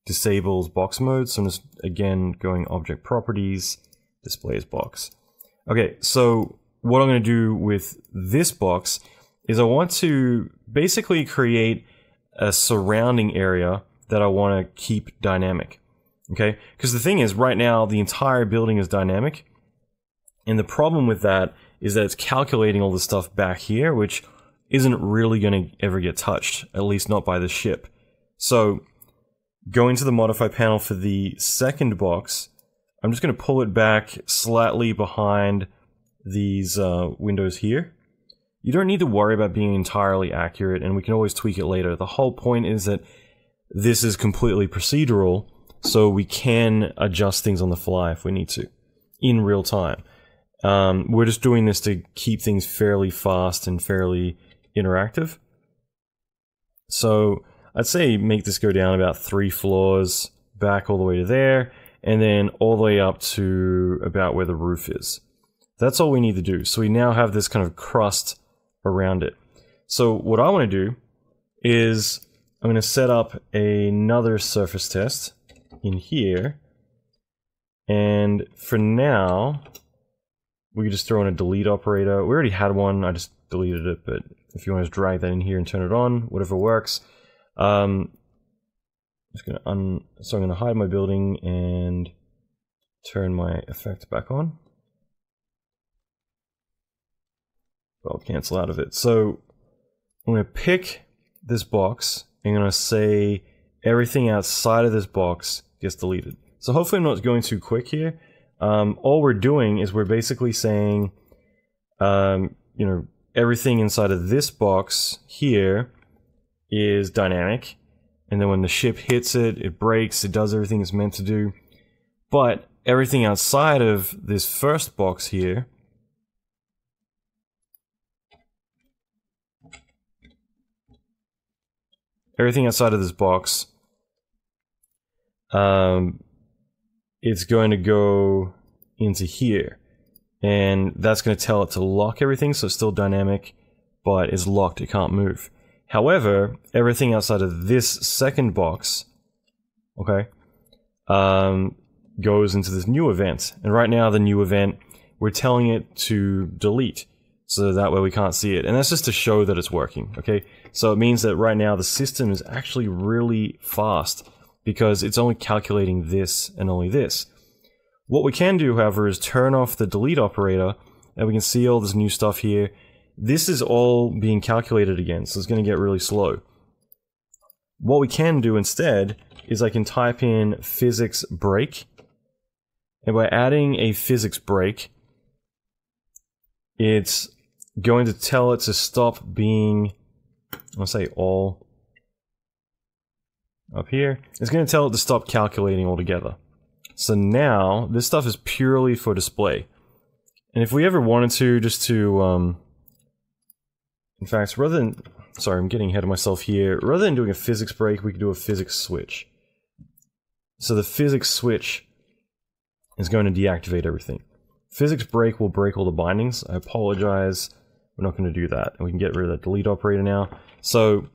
Speaker 1: disables box mode. So I'm just, again, going object properties, display as box. Okay, so what I'm going to do with this box is I want to basically create a surrounding area that I want to keep dynamic. Okay, because the thing is, right now the entire building is dynamic, and the problem with that is that it's calculating all the stuff back here, which isn't really going to ever get touched, at least not by the ship. So going to the modify panel for the second box, I'm just going to pull it back slightly behind these windows here. You don't need to worry about being entirely accurate, and we can always tweak it later. The whole point is that this is completely procedural, so we can adjust things on the fly if we need to, in real time. We're just doing this to keep things fairly fast and fairly interactive. So I'd say make this go down about 3 floors, back all the way to there, and then all the way up to about where the roof is. That's all we need to do. So we now have this kind of crust around it. So what I want to do is I'm going to set up another surface test in here, and for now we can just throw in a delete operator. We already had one, I just deleted it, but if you want to drag that in here and turn it on, whatever works. Just gonna so I'm gonna hide my building and turn my effect back on. I'll cancel out of it. So I'm gonna pick this box, and I'm gonna say everything outside of this box gets deleted. So hopefully I'm not going too quick here. All we're doing is we're basically saying, you know, everything inside of this box here is dynamic, and then when the ship hits it, it breaks, it does everything it's meant to do. But everything outside of this first box here it's going to go into here, and that's going to tell it to lock everything, so it's still dynamic, but it's locked, it can't move. However, everything outside of this second box, okay, goes into this new event, and right now the new event, we're telling it to delete, so that way we can't see it, and that's just to show that it's working, okay? So it means that right now the system is actually really fast, because it's only calculating this and only this. What we can do, however, is turn off the delete operator, and we can see all this new stuff here. This is all being calculated again, so it's going to get really slow. What we can do instead is I can type in physics break, and by adding a physics break, it's going to tell it to stop being, I'll say all up here. It's going to tell it to stop calculating altogether. So now this stuff is purely for display. And if we ever wanted to, just to in fact, rather than, sorry, I'm getting ahead of myself here, rather than doing a physics break, we could do a physics switch. So the physics switch is going to deactivate everything. Physics break will break all the bindings. I apologize. We're not going to do that. And we can get rid of that delete operator now. So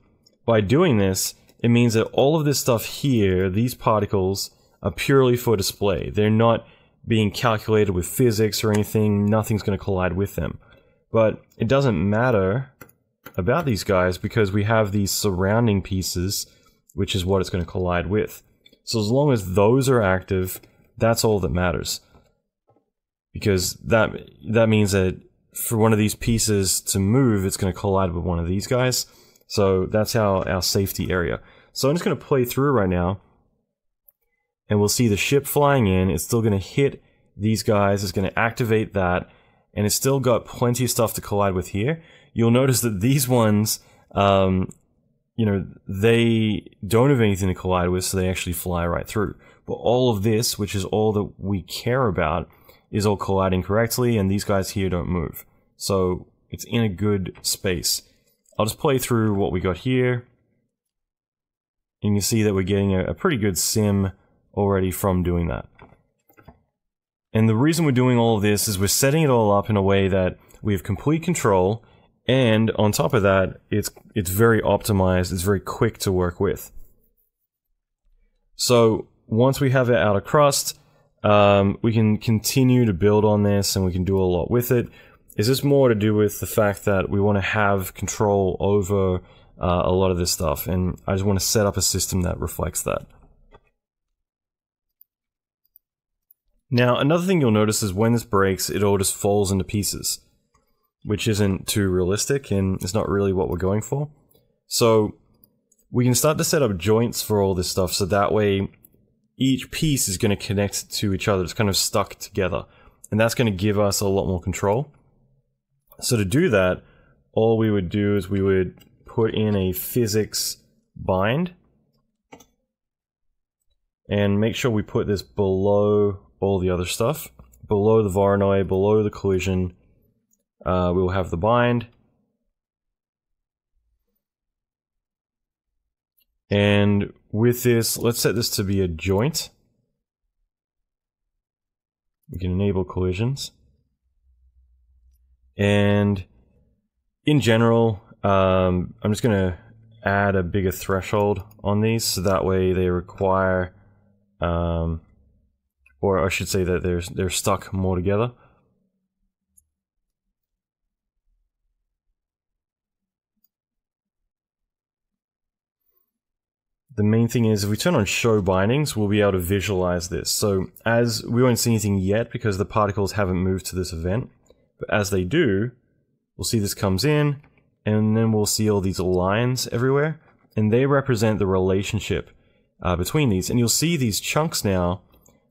Speaker 1: by doing this, it means that all of this stuff here, these particles, are purely for display. They're not being calculated with physics or anything. Nothing's going to collide with them. But it doesn't matter about these guys because we have these surrounding pieces, which is what it's going to collide with. So as long as those are active, that's all that matters. Because that means that for one of these pieces to move, it's going to collide with one of these guys. So that's our safety area. So I'm just going to play through right now, and we'll see the ship flying in. It's still going to hit these guys. It's going to activate that, and it's still got plenty of stuff to collide with here. You'll notice that these ones, you know, they don't have anything to collide with, so they actually fly right through. But all of this, which is all that we care about, is all colliding correctly, and these guys here don't move. So it's in a good space. I'll just play through what we got here. And you can see that we're getting a pretty good sim already from doing that. And the reason we're doing all of this is we're setting it all up in a way that we have complete control, and on top of that, it's very optimized, it's very quick to work with. So once we have it out of crust, we can continue to build on this and we can do a lot with it. It's just more to do with the fact that we want to have control over a lot of this stuff, and I just want to set up a system that reflects that. Now, another thing you'll notice is when this breaks, it all just falls into pieces, which isn't too realistic and it's not really what we're going for. So we can start to set up joints for all this stuff, so that way each piece is going to connect to each other. It's kind of stuck together, and that's going to give us a lot more control. So to do that, all we would do is we would put in a physics bind and make sure we put this below all the other stuff, below the Voronoi, below the collision. We'll have the bind, and with this, let's set this to be a joint. We can enable collisions, and in general, I'm just going to add a bigger threshold on these, so that way they require, or I should say that they're stuck more together. The main thing is if we turn on show bindings, we'll be able to visualize this. So as we won't see anything yet because the particles haven't moved to this event, but as they do, we'll see this comes in, and then we'll see all these lines everywhere, and they represent the relationship between these. And you'll see these chunks now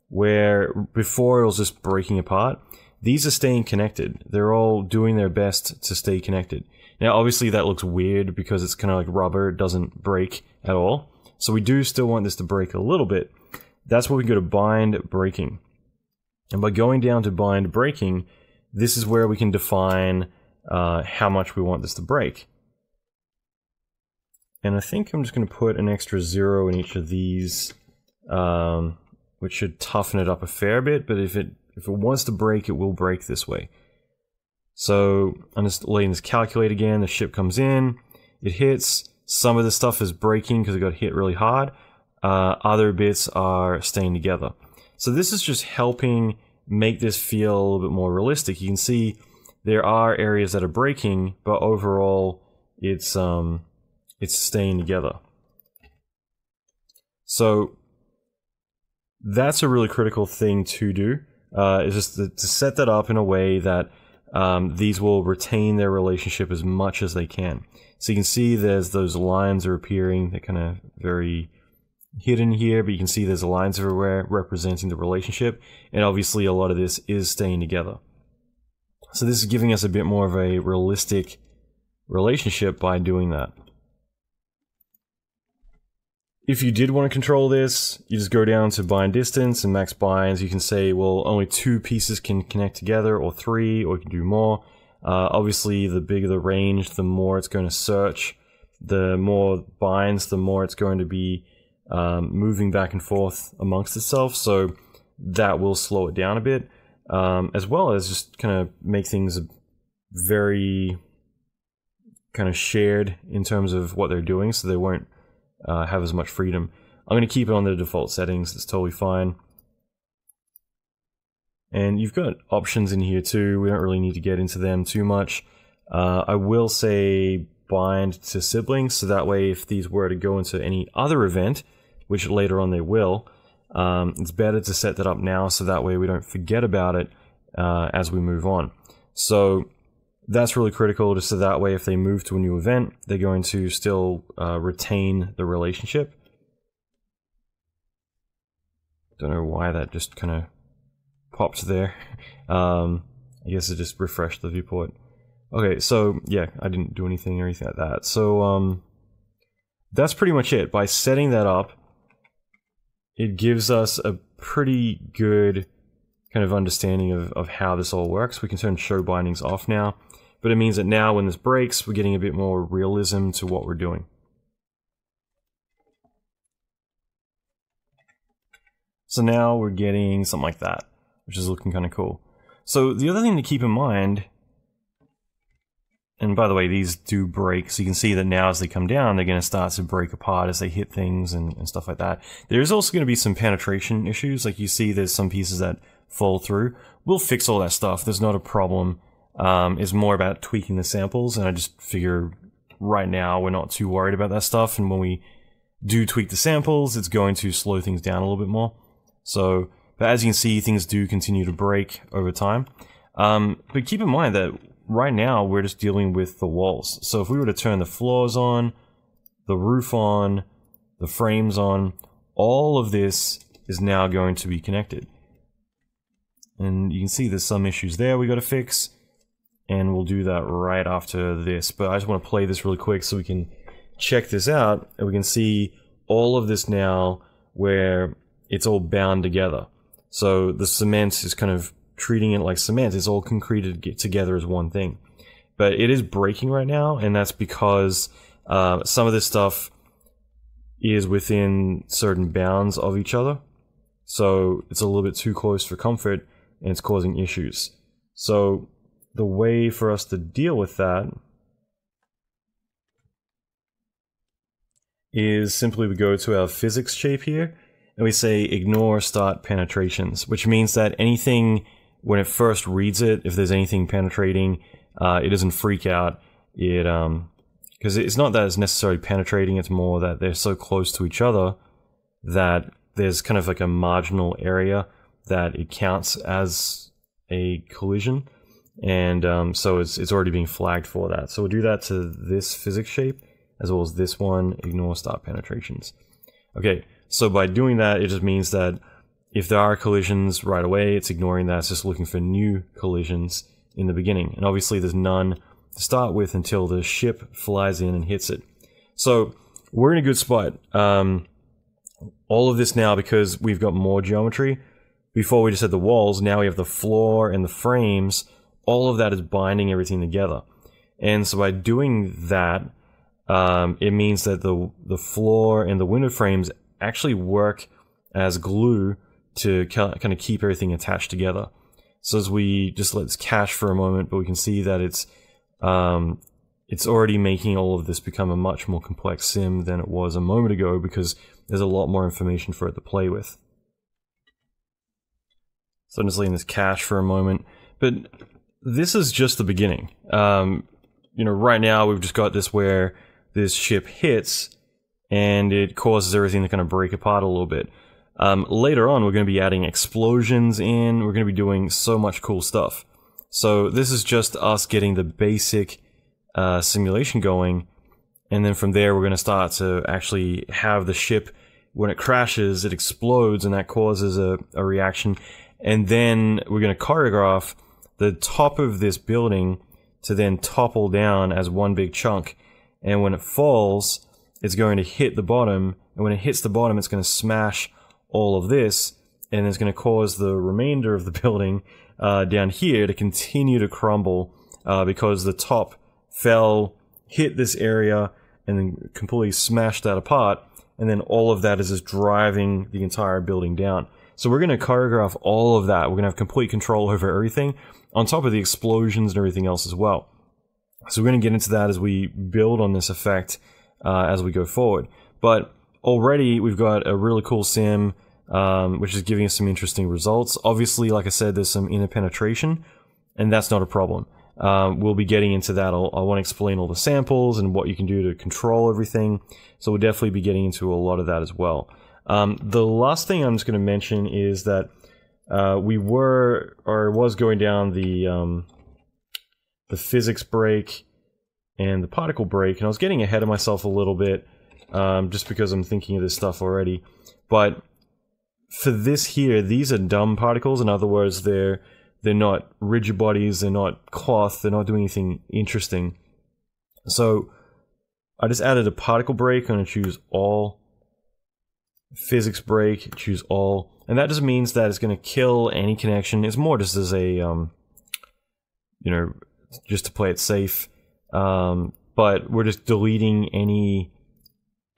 Speaker 1: where before it was just breaking apart. These are staying connected. They're all doing their best to stay connected. Now obviously that looks weird because it's kind of like rubber, it doesn't break at all. So we do still want this to break a little bit. That's where we go to bind breaking. And by going down to bind breaking, this is where we can define how much we want this to break. And I think I'm just going to put an extra 0 in each of these, which should toughen it up a fair bit, but if it wants to break, it will break this way. So I'm just letting this calculate again. The ship comes in, it hits. Some of the stuff is breaking because it got hit really hard. Other bits are staying together. So this is just helping make this feel a little bit more realistic. You can see there are areas that are breaking, but overall it's staying together. So that's a really critical thing to do. Is just to set that up in a way that these will retain their relationship as much as they can. So you can see there's those lines are appearing. They're kind of very hidden here, but you can see there's lines everywhere representing the relationship. And obviously a lot of this is staying together. So this is giving us a bit more of a realistic relationship by doing that. If you did want to control this, you just go down to bind distance and max binds. You can say, well, only 2 pieces can connect together, or 3, or you can do more. Obviously, the bigger the range, the more it's going to search. The more binds, the more it's going to be moving back and forth amongst itself, so that will slow it down a bit, as well as just kind of make things very kind of shared in terms of what they're doing, so they won't have as much freedom. I'm going to keep it on the default settings, it's totally fine. And you've got options in here too, we don't really need to get into them too much. I will say bind to siblings, so that way if these were to go into any other event, which later on they will, it's better to set that up now so that way we don't forget about it as we move on. So that's really critical, just so that way if they move to a new event, they're going to still retain the relationship. Don't know why that just kind of popped there. I guess it just refreshed the viewport. Okay, so yeah, I didn't do anything or anything like that. So that's pretty much it. By setting that up, it gives us a pretty good kind of understanding of how this all works. We can turn show bindings off now, but it means that now when this breaks, we're getting a bit more realism to what we're doing. So now we're getting something like that, which is looking kind of cool. So the other thing to keep in mind, and by the way, these do break, so you can see that now as they come down, they're going to start to break apart as they hit things and stuff like that. There's also going to be some penetration issues, like you see there's some pieces that fall through. We'll fix all that stuff, there's not a problem. It's more about tweaking the samples, and I just figure right now we're not too worried about that stuff, and when we do tweak the samples, it's going to slow things down a little bit more. So, but as you can see, things do continue to break over time. But keep in mind that right now we're just dealing with the walls. So if we were to turn the floors on, the roof on, the frames on, all of this is now going to be connected. And you can see there's some issues there we got to fix, and we'll do that right after this. But I just want to play this really quick so we can check this out, and we can see all of this now where it's all bound together. So the cement is kind of treating it like cement. It's all concreted together as one thing. But it is breaking right now, and that's because some of this stuff is within certain bounds of each other. So it's a little bit too close for comfort, and it's causing issues. So the way for us to deal with that is simply we go to our physics shape here, and we say ignore start penetrations, which means that anything, when it first reads it, if there's anything penetrating, it doesn't freak out. It because it's not that it's necessarily penetrating, it's more that they're so close to each other that there's kind of like a marginal area that it counts as a collision, and so it's already being flagged for that. So we'll do that to this physics shape as well as this one, ignore start penetrations. Okay, so by doing that, it just means that if there are collisions right away, it's ignoring that, it's just looking for new collisions in the beginning. And obviously there's none to start with until the ship flies in and hits it. So we're in a good spot. All of this now, because we've got more geometry, before we just had the walls, now we have the floor and the frames, all of that is binding everything together. And so by doing that, it means that the floor and the window frames actually work as glue to kind of keep everything attached together. So as we just let this cache for a moment, but we can see that it's already making all of this become a much more complex sim than it was a moment ago, because there's a lot more information for it to play with. So I'm just letting this cache for a moment, but this is just the beginning. You know, right now we've just got this where this ship hits and it causes everything to kind of break apart a little bit. Later on, we're going to be adding explosions in, we're going to be doing so much cool stuff. So this is just us getting the basic simulation going, and then from there we're going to start to actually have the ship, when it crashes, it explodes, and that causes a reaction, and then we're going to choreograph the top of this building to then topple down as one big chunk, and when it falls, it's going to hit the bottom, and when it hits the bottom, it's going to smash all of this, and it's going to cause the remainder of the building down here to continue to crumble because the top fell, hit this area, and then completely smashed that apart, and then all of that is just driving the entire building down. So we're going to choreograph all of that. We're going to have complete control over everything, on top of the explosions and everything else as well. So we're going to get into that as we build on this effect as we go forward. But already we've got a really cool sim, which is giving us some interesting results. Obviously, like I said, there's some inner penetration, and that's not a problem. We'll be getting into that. I want to explain all the samples and what you can do to control everything. So we'll definitely be getting into a lot of that as well. The last thing I'm just going to mention is that was going down the physics break and the particle break, and I was getting ahead of myself a little bit, just because I'm thinking of this stuff already. But for this here, these are dumb particles. In other words, they're not rigid bodies, they're not cloth, they're not doing anything interesting. So I just added a particle break. I'm going to choose all, physics break, choose all, and that just means that it's going to kill any connection. It's more just as a, you know, just to play it safe. But we're just deleting any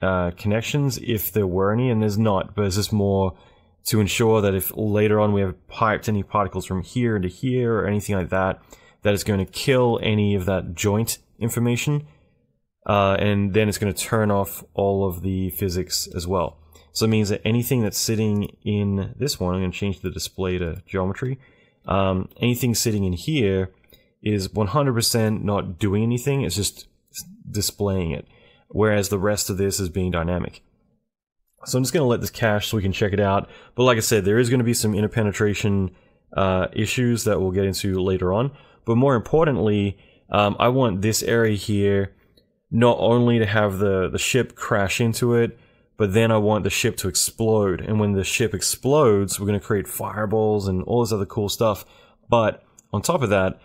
Speaker 1: connections if there were any, and there's not, but it's just more to ensure that if later on we have piped any particles from here into here or anything like that, that it's going to kill any of that joint information, and then it's going to turn off all of the physics as well. So it means that anything that's sitting in this one, I'm going to change the display to geometry, anything sitting in here is 100% not doing anything, it's just displaying it, whereas the rest of this is being dynamic. So I'm just going to let this cache so we can check it out. But like I said, there is going to be some interpenetration issues that we'll get into later on. But more importantly, I want this area here not only to have the ship crash into it, but then I want the ship to explode. And when the ship explodes, we're going to create fireballs and all this other cool stuff. But on top of that,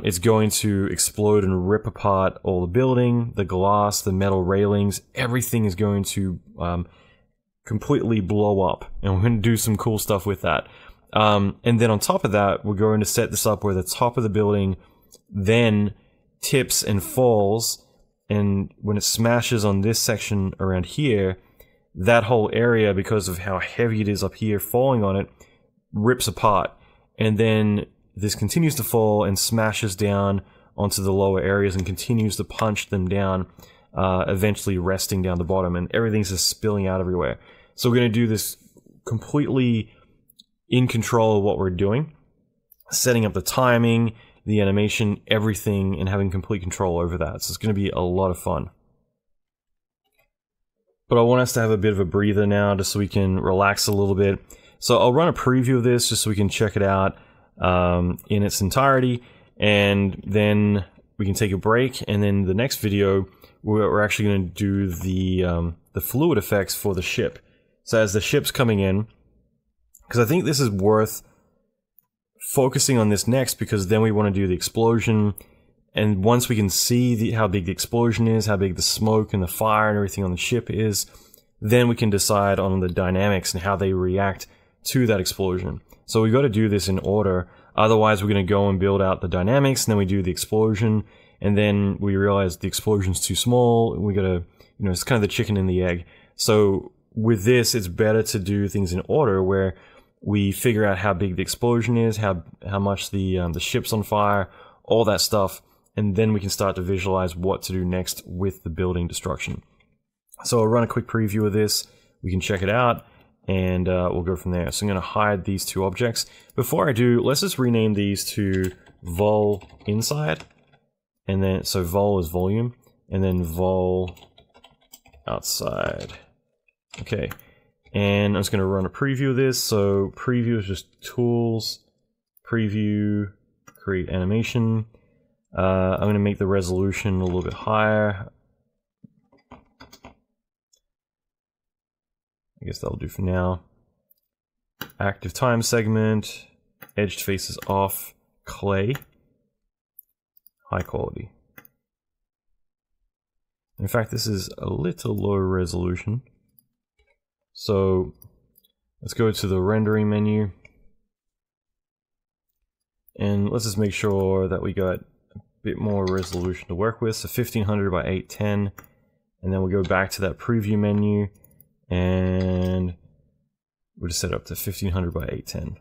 Speaker 1: it's going to explode and rip apart all the building, the glass, the metal railings. Everything is going to completely blow up, and we're going to do some cool stuff with that. And then on top of that, we're going to set this up where the top of the building then tips and falls, and when it smashes on this section around here, that whole area, because of how heavy it is up here falling on it, rips apart. And then this continues to fall and smashes down onto the lower areas and continues to punch them down, eventually resting down the bottom, and everything's just spilling out everywhere. So we're going to do this completely in control of what we're doing, setting up the timing, the animation, everything, and having complete control over that. So it's going to be a lot of fun. But I want us to have a bit of a breather now, just so we can relax a little bit. So I'll run a preview of this just so we can check it out in its entirety, and then we can take a break, and then the next video we're actually going to do the fluid effects for the ship. So as the ship's coming in, because I think this is worth focusing on this next, because then we want to do the explosion, and once we can see how big the explosion is, how big the smoke and the fire and everything on the ship is, then we can decide on the dynamics and how they react to that explosion. So we've got to do this in order, otherwise we're going to go and build out the dynamics, and then we do the explosion, and then we realize the explosion's too small, and we got to, you know, it's kind of the chicken and the egg. So with this, it's better to do things in order, where we figure out how big the explosion is, how much the ship's on fire, all that stuff, and then we can start to visualize what to do next with the building destruction. So I'll run a quick preview of this, we can check it out, and we'll go from there. So I'm going to hide these two objects. Before I do, let's just rename these to vol inside, and then, so vol is volume, and then vol outside. Okay, and I'm just going to run a preview of this. So preview is just tools, preview, create animation. I'm going to make the resolution a little bit higher. I guess that'll do for now. Active time segment, edged faces off, clay, high quality. In fact, this is a little lower resolution. So let's go to the rendering menu, and let's just make sure that we got a bit more resolution to work with. So 1500 by 810, and then we'll go back to that preview menu, and we'll just set it up to 1500 by 810.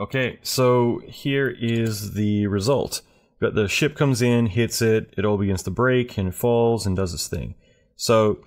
Speaker 1: Okay, so here is the result. But the ship comes in, hits it, it all begins to break, and it falls and does its thing. So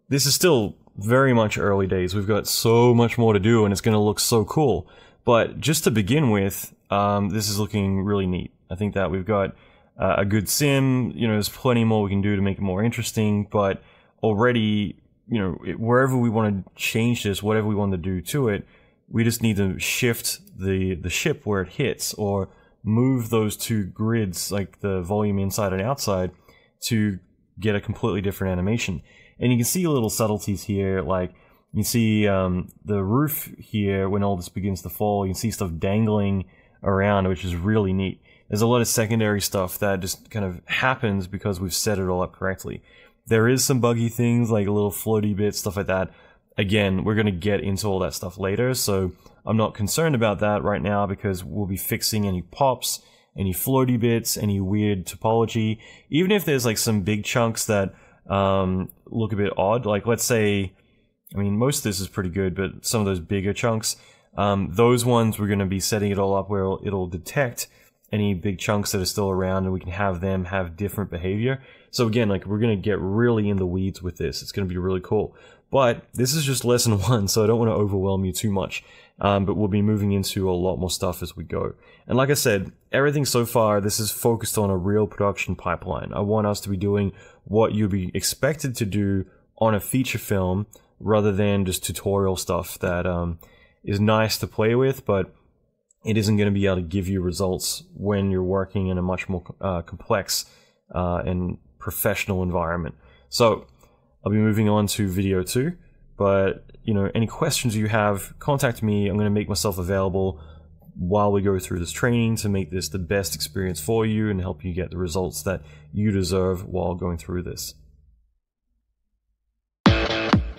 Speaker 1: this is still very much early days. We've got so much more to do, and it's going to look so cool. But just to begin with, this is looking really neat. I think that we've got a good sim. You know, there's plenty more we can do to make it more interesting, but already, you know, wherever we want to change this, whatever we want to do to it, we just need to shift the ship where it hits, or move those two grids, like the volume inside and outside, to get a completely different animation. And you can see little subtleties here, like you see the roof here when all this begins to fall. You can see stuff dangling around, which is really neat. There's a lot of secondary stuff that just kind of happens because we've set it all up correctly. There is some buggy things, like a little floaty bits, stuff like that. Again, we're going to get into all that stuff later, so I'm not concerned about that right now, because we'll be fixing any pops, any floaty bits, any weird topology. Even if there's like some big chunks that look a bit odd, like let's say, I mean, most of this is pretty good, but some of those bigger chunks, those ones we're going to be setting it all up where it'll detect any big chunks that are still around, and we can have them have different behavior. So again, like, we're going to get really in the weeds with this. It's going to be really cool. But this is just lesson 1, so I don't want to overwhelm you too much. But we'll be moving into a lot more stuff as we go. And like I said, everything so far, this is focused on a real production pipeline. I want us to be doing what you'll be expected to do on a feature film, rather than just tutorial stuff that is nice to play with, but it isn't going to be able to give you results when you're working in a much more complex and professional environment. So I'll be moving on to video 2, but you know, any questions you have, contact me. I'm going to make myself available while we go through this training to make this the best experience for you and help you get the results that you deserve while going through this.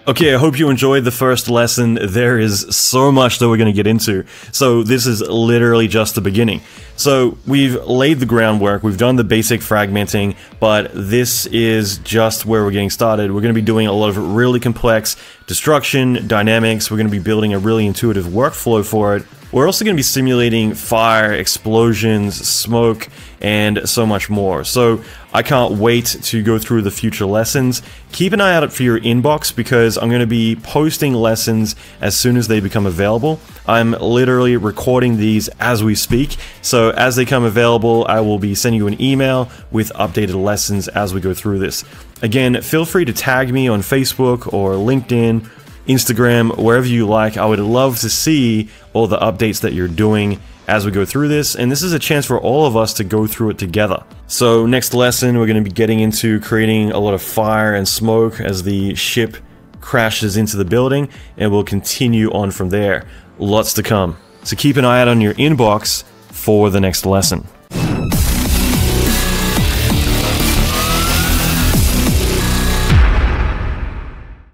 Speaker 1: Okay, I hope you enjoyed the first lesson. There is so much that we're going to get into. So this is literally just the beginning. So we've laid the groundwork, we've done the basic fragmenting, but this is just where we're getting started. We're going to be doing a lot of really complex destruction, dynamics. We're going to be building a really intuitive workflow for it. We're also going to be simulating fire, explosions, smoke, and so much more. So I can't wait to go through the future lessons. Keep an eye out for your inbox, because I'm going to be posting lessons as soon as they become available. I'm literally recording these as we speak, so as they come available, I will be sending you an email with updated lessons as we go through this. Again, feel free to tag me on Facebook or LinkedIn, Instagram, wherever you like. I would love to see all the updates that you're doing as we go through this, and this is a chance for all of us to go through it together. So next lesson, we're going to be getting into creating a lot of fire and smoke as the ship crashes into the building, and we'll continue on from there. Lots to come. So keep an eye out on your inbox for the next lesson.